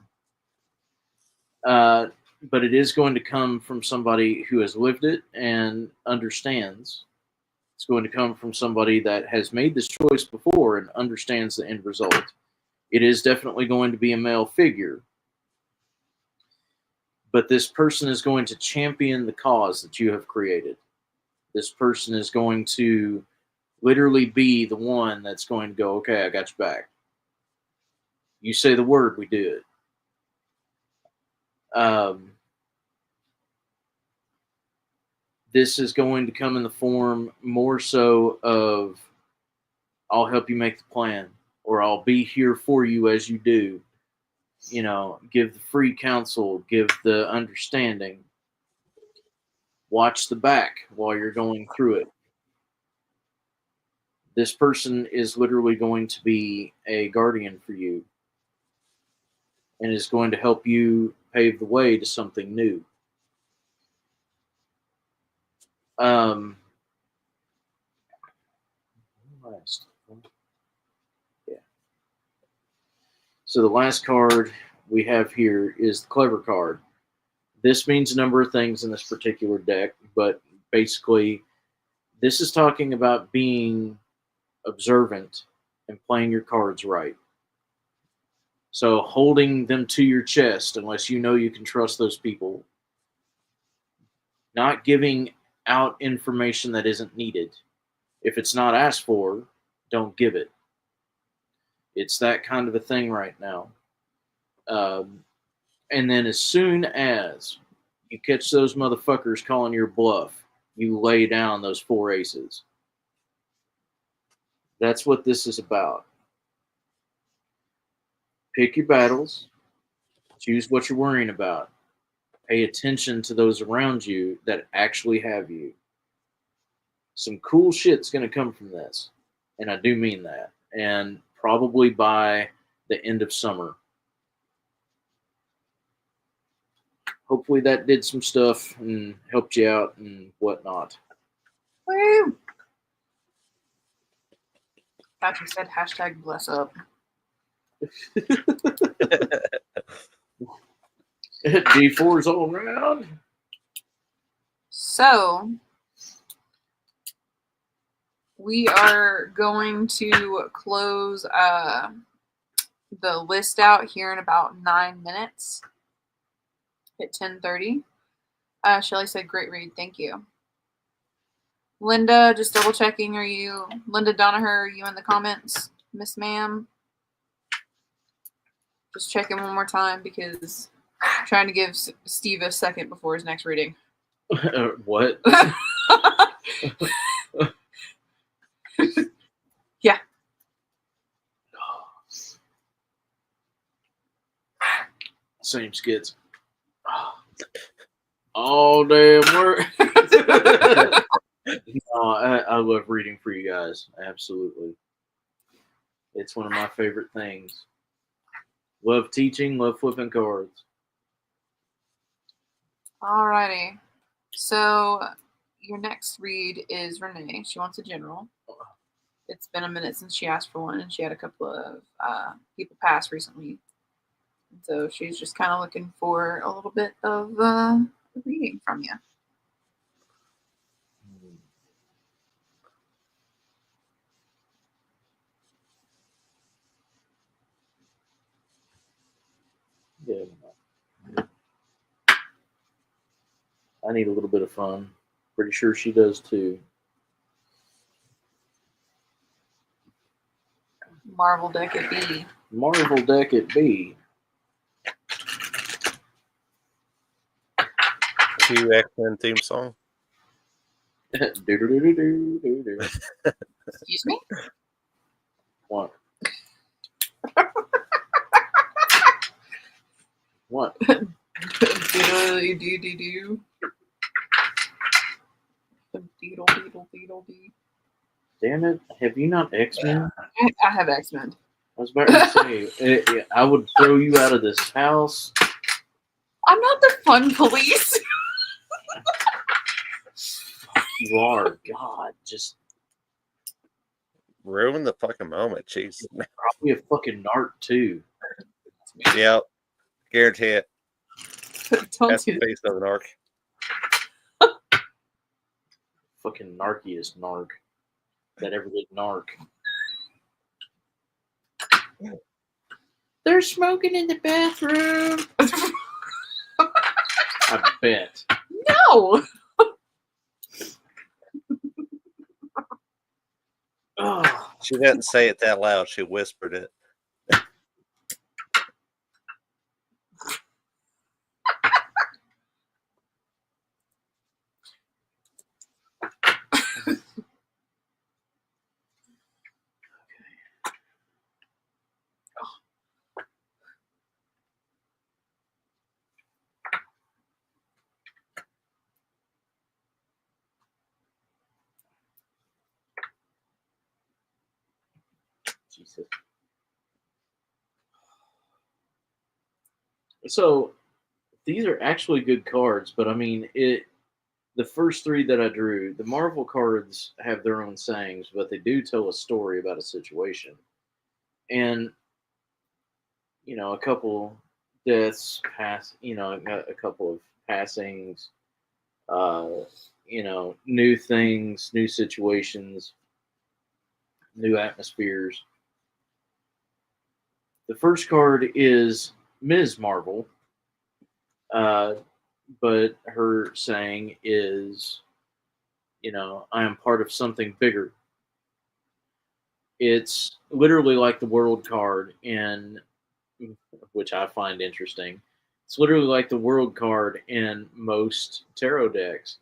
But it is going to come from somebody who has lived it and understands. It's going to come from somebody that has made this choice before and understands the end result. It is definitely going to be a male figure. But this person is going to champion the cause that you have created. This person is going to literally be the one that's going to go, okay, I got your back. You say the word, we do it. This is going to come in the form more so of, I'll help you make the plan, or I'll be here for you as you do. Give the free counsel, give the understanding. Watch the back while you're going through it. This person is literally going to be a guardian for you and is going to help you pave the way to something new. So the last card we have here is the Clever card. This means a number of things in this particular deck, but basically this is talking about being observant and playing your cards right. So holding them to your chest unless you know you can trust those people. Not giving out information that isn't needed. If it's not asked for, don't give it. It's that kind of a thing right now. And then as soon as you catch those motherfuckers calling your bluff, you lay down those 4 aces. That's what this is about. Pick your battles. Choose what you're worrying about. Pay attention to those around you that actually have you. Some cool shit's going to come from this. And I do mean that. And probably by the end of summer. Hopefully that did some stuff and helped you out and whatnot. Woo! Patrick said hashtag bless up. D4's all around. So we are going to close the list out here in about 9 minutes at 10:30. Shelly said, "Great read, thank you." Linda, just double checking. Are you Linda Donaher? Are you in the comments, Miss Ma'am? Just checking one more time because I'm trying to give Steve a second before his next reading. What? Yeah. Same skits. All damn work. No, I love reading for you guys. Absolutely. It's one of my favorite things. Love teaching, love flipping cards. Alrighty. So your next read is Renee. She wants a general. It's been a minute since she asked for one, and she had a couple of people pass recently. So she's just kind of looking for a little bit of reading from you. Yeah. I need a little bit of fun. Pretty sure she does too. Marvel deck at B. Marvel deck at B. Cue X-Men theme song. Do-do-do-do-do-do-do. Excuse me? What? What? Diddle-dee-dee-dee-doo. Diddle-diddle-diddle-dee. Damn it! Have you not X-Men? I have X-Men. I was about to say, I would throw you out of this house. I'm not the fun police. You are. God, just Ruin the fucking moment, jeez. probably a fucking narc too. Yep. Guarantee it. Don't That's do the that. face of an arc. Fucking narkiest narc that ever did narc. They're smoking in the bathroom. I bet. No. Oh, She didn't say it that loud. She whispered it. Jesus. So these are actually good cards, but I mean it. The first 3 that I drew, the Marvel cards have their own sayings, but they do tell a story about a situation. And a couple deaths pass, a couple of passings, new things, new situations, new atmospheres. The first card is Ms. Marvel, but her saying is, I am part of something bigger. It's literally like the world card in, which I find interesting. It's literally like the world card in most tarot decks,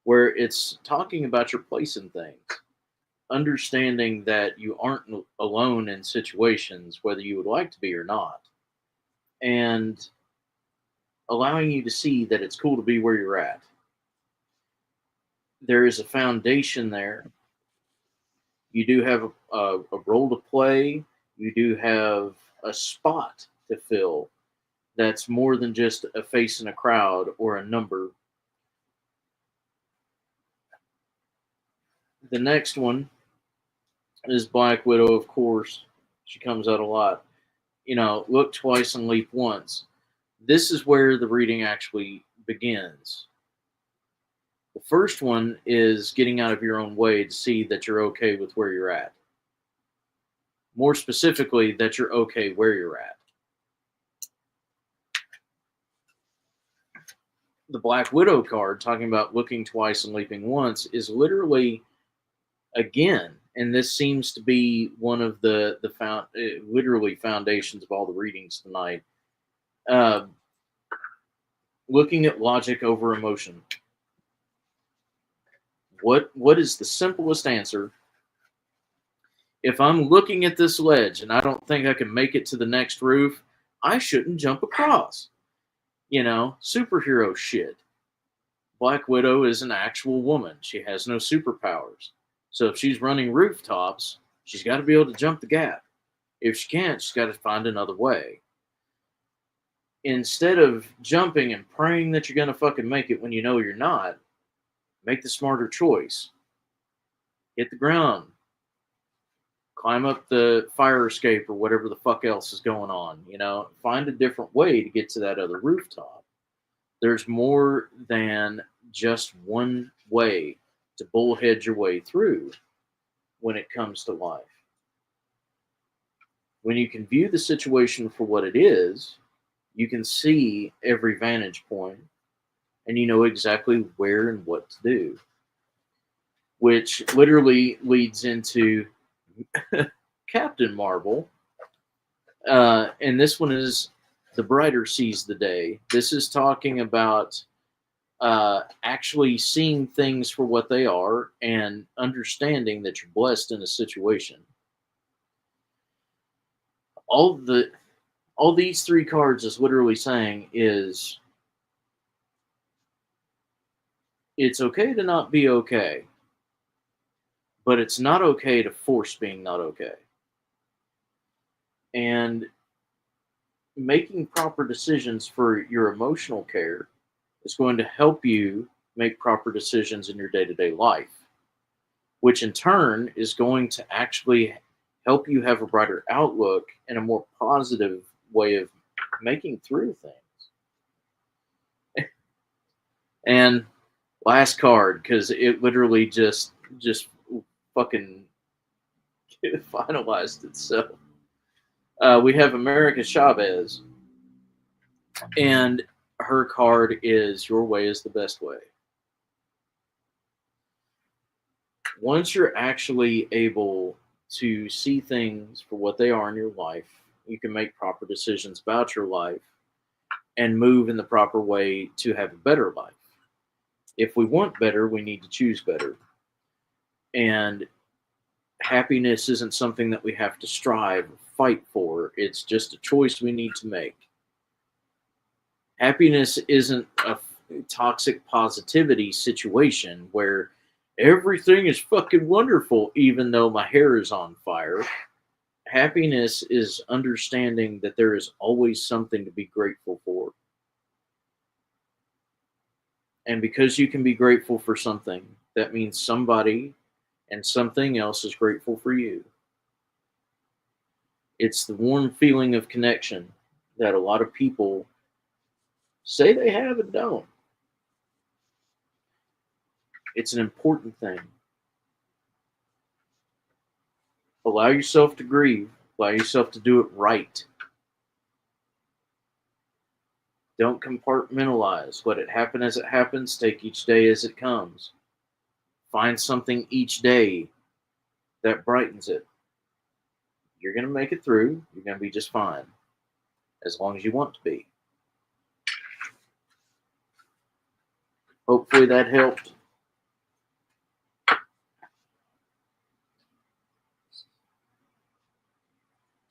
where it's talking about your place in things, understanding that you aren't alone in situations, whether you would like to be or not, and allowing you to see that it's cool to be where you're at. There is a foundation there. You do have a role to play. You do have a spot to fill that's more than just a face in a crowd or a number. The next one is Black Widow, of course. She comes out a lot. Look twice and leap once. This is where the reading actually begins. The first one is getting out of your own way to see that you're okay with where you're at. More specifically, that you're okay where you're at. The Black Widow card, talking about looking twice and leaping once, is literally, again, and this seems to be one of the literally foundations of all the readings tonight, looking at logic over emotion. What is the simplest answer? If I'm looking at this ledge and I don't think I can make it to the next roof, I shouldn't jump across. Superhero shit. Black Widow is an actual woman. She has no superpowers. So if she's running rooftops, she's got to be able to jump the gap. If she can't, she's got to find another way. Instead of jumping and praying that you're going to fucking make it when you know you're not, make the smarter choice. Hit the ground. Climb up the fire escape or whatever the fuck else is going on. Find a different way to get to that other rooftop. There's more than just one way to bullhead your way through when it comes to life. When you can view the situation for what it is, you can see every vantage point and you know exactly where and what to do. Which literally leads into Captain Marvel. And this one is The Brighter Sees the Day. This is talking about actually seeing things for what they are and understanding that you're blessed in a situation. All these three cards is literally saying is it's okay to not be okay, but it's not okay to force being not okay. And making proper decisions for your emotional care is going to help you make proper decisions in your day-to-day life, which in turn is going to actually help you have a brighter outlook and a more positive way of making through things. And last card, because it literally just fucking finalized itself. We have America Chavez, and her card is Your Way is the Best Way. Once you're actually able to see things for what they are in your life, you can make proper decisions about your life and move in the proper way to have a better life. If we want better, we need to choose better. And happiness isn't something that we have to strive or fight for. It's just a choice we need to make. Happiness isn't a toxic positivity situation where everything is fucking wonderful even though my hair is on fire. Happiness is understanding that there is always something to be grateful for. And because you can be grateful for something, that means somebody and something else is grateful for you. It's the warm feeling of connection that a lot of people say they have and don't. It's an important thing. Allow yourself to grieve. Allow yourself to do it right. Don't compartmentalize. Let it happen as it happens. Take each day as it comes. Find something each day that brightens it. You're going to make it through. You're going to be just fine. As long as you want to be. Hopefully that helped.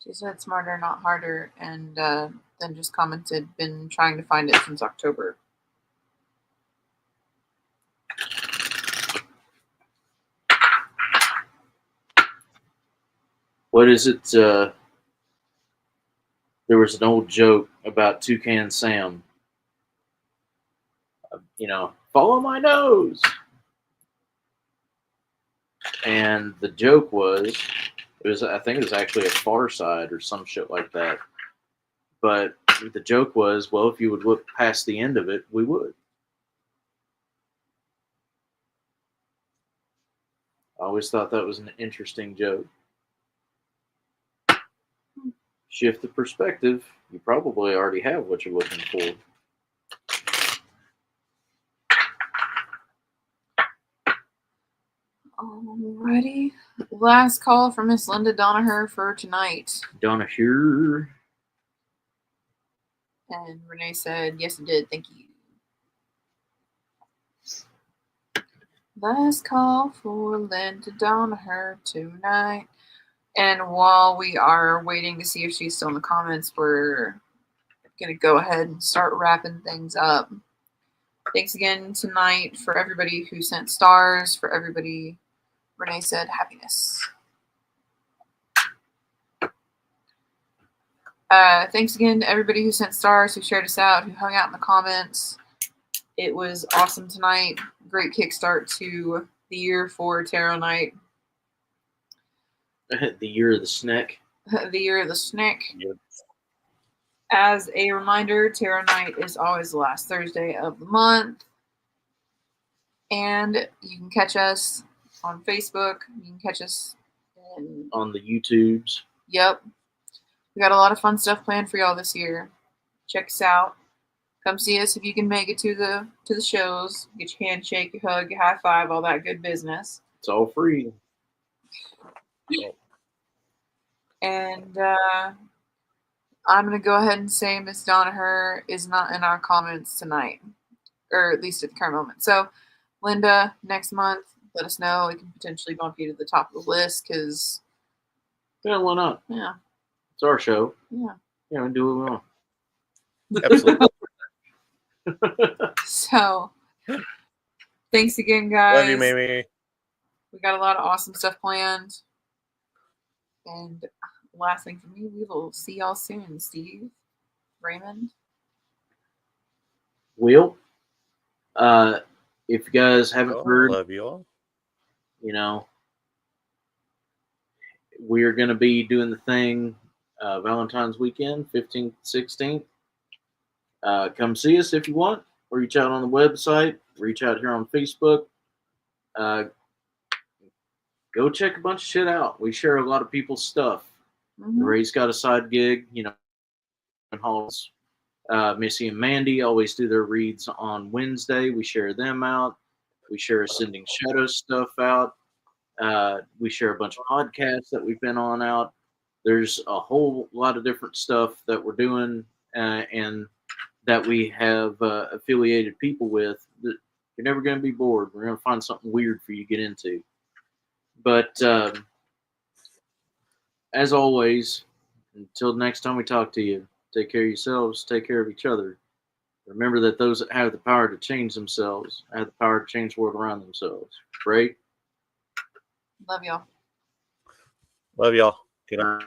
She said smarter, not harder, and then just commented, been trying to find it since October. What is it? There was an old joke about Toucan Sam. Follow my nose. And the joke was, I think it was actually a Far Side or some shit like that. But the joke was, well, if you would look past the end of it, we would. I always thought that was an interesting joke. Shift the perspective. You probably already have what you're looking for. Alrighty. Last call from Miss Linda Donaher for tonight. Donna here. And Renee said, yes, it did. Thank you. Last call for Linda Donaher tonight. And while we are waiting to see if she's still in the comments, we're going to go ahead and start wrapping things up. Thanks again tonight for everybody who sent stars, for everybody. Renee said happiness. Thanks again to everybody who sent stars, who shared us out, who hung out in the comments. It was awesome tonight. Great kickstart to the year for Tarot Night. The year of the snake. The year of the snake. Yep. As a reminder, Tarot Night is always the last Thursday of the month. And you can catch us on Facebook. You can catch us on the YouTubes. Yep. We got a lot of fun stuff planned for y'all this year. Check us out. Come see us if you can make it to the shows. Get your handshake, your hug, your high five, all that good business. It's all free. And I'm going to go ahead and say Miss Donaher is not in our comments tonight, or at least at the current moment. So, Linda, next month, let us know. We can potentially bump you to the top of the list because... Yeah, why not? Yeah. It's our show. Yeah. Yeah, we do what we want. Absolutely. So, thanks again, guys. Love you, Mamie. We got a lot of awesome stuff planned. And last thing for me, we will see y'all soon. Steve, Raymond. Will, if you guys haven't heard, Love you all. We're going to be doing the thing Valentine's weekend, 15th, 16th. Come see us if you want. Reach out on the website. Reach out here on Facebook. Go check a bunch of shit out. We share a lot of people's stuff. Mm-hmm. Ray's got a side gig, in halls. Missy and Mandy always do their reads on Wednesday. We share them out. We share Ascending Shadows stuff out. We share a bunch of podcasts that we've been on out. There's a whole lot of different stuff that we're doing and that we have affiliated people with. That you're never going to be bored. We're going to find something weird for you to get into. But as always, until next time we talk to you, take care of yourselves, take care of each other. Remember that those that have the power to change themselves have the power to change the world around themselves. Right? Love y'all. Love y'all. Good night.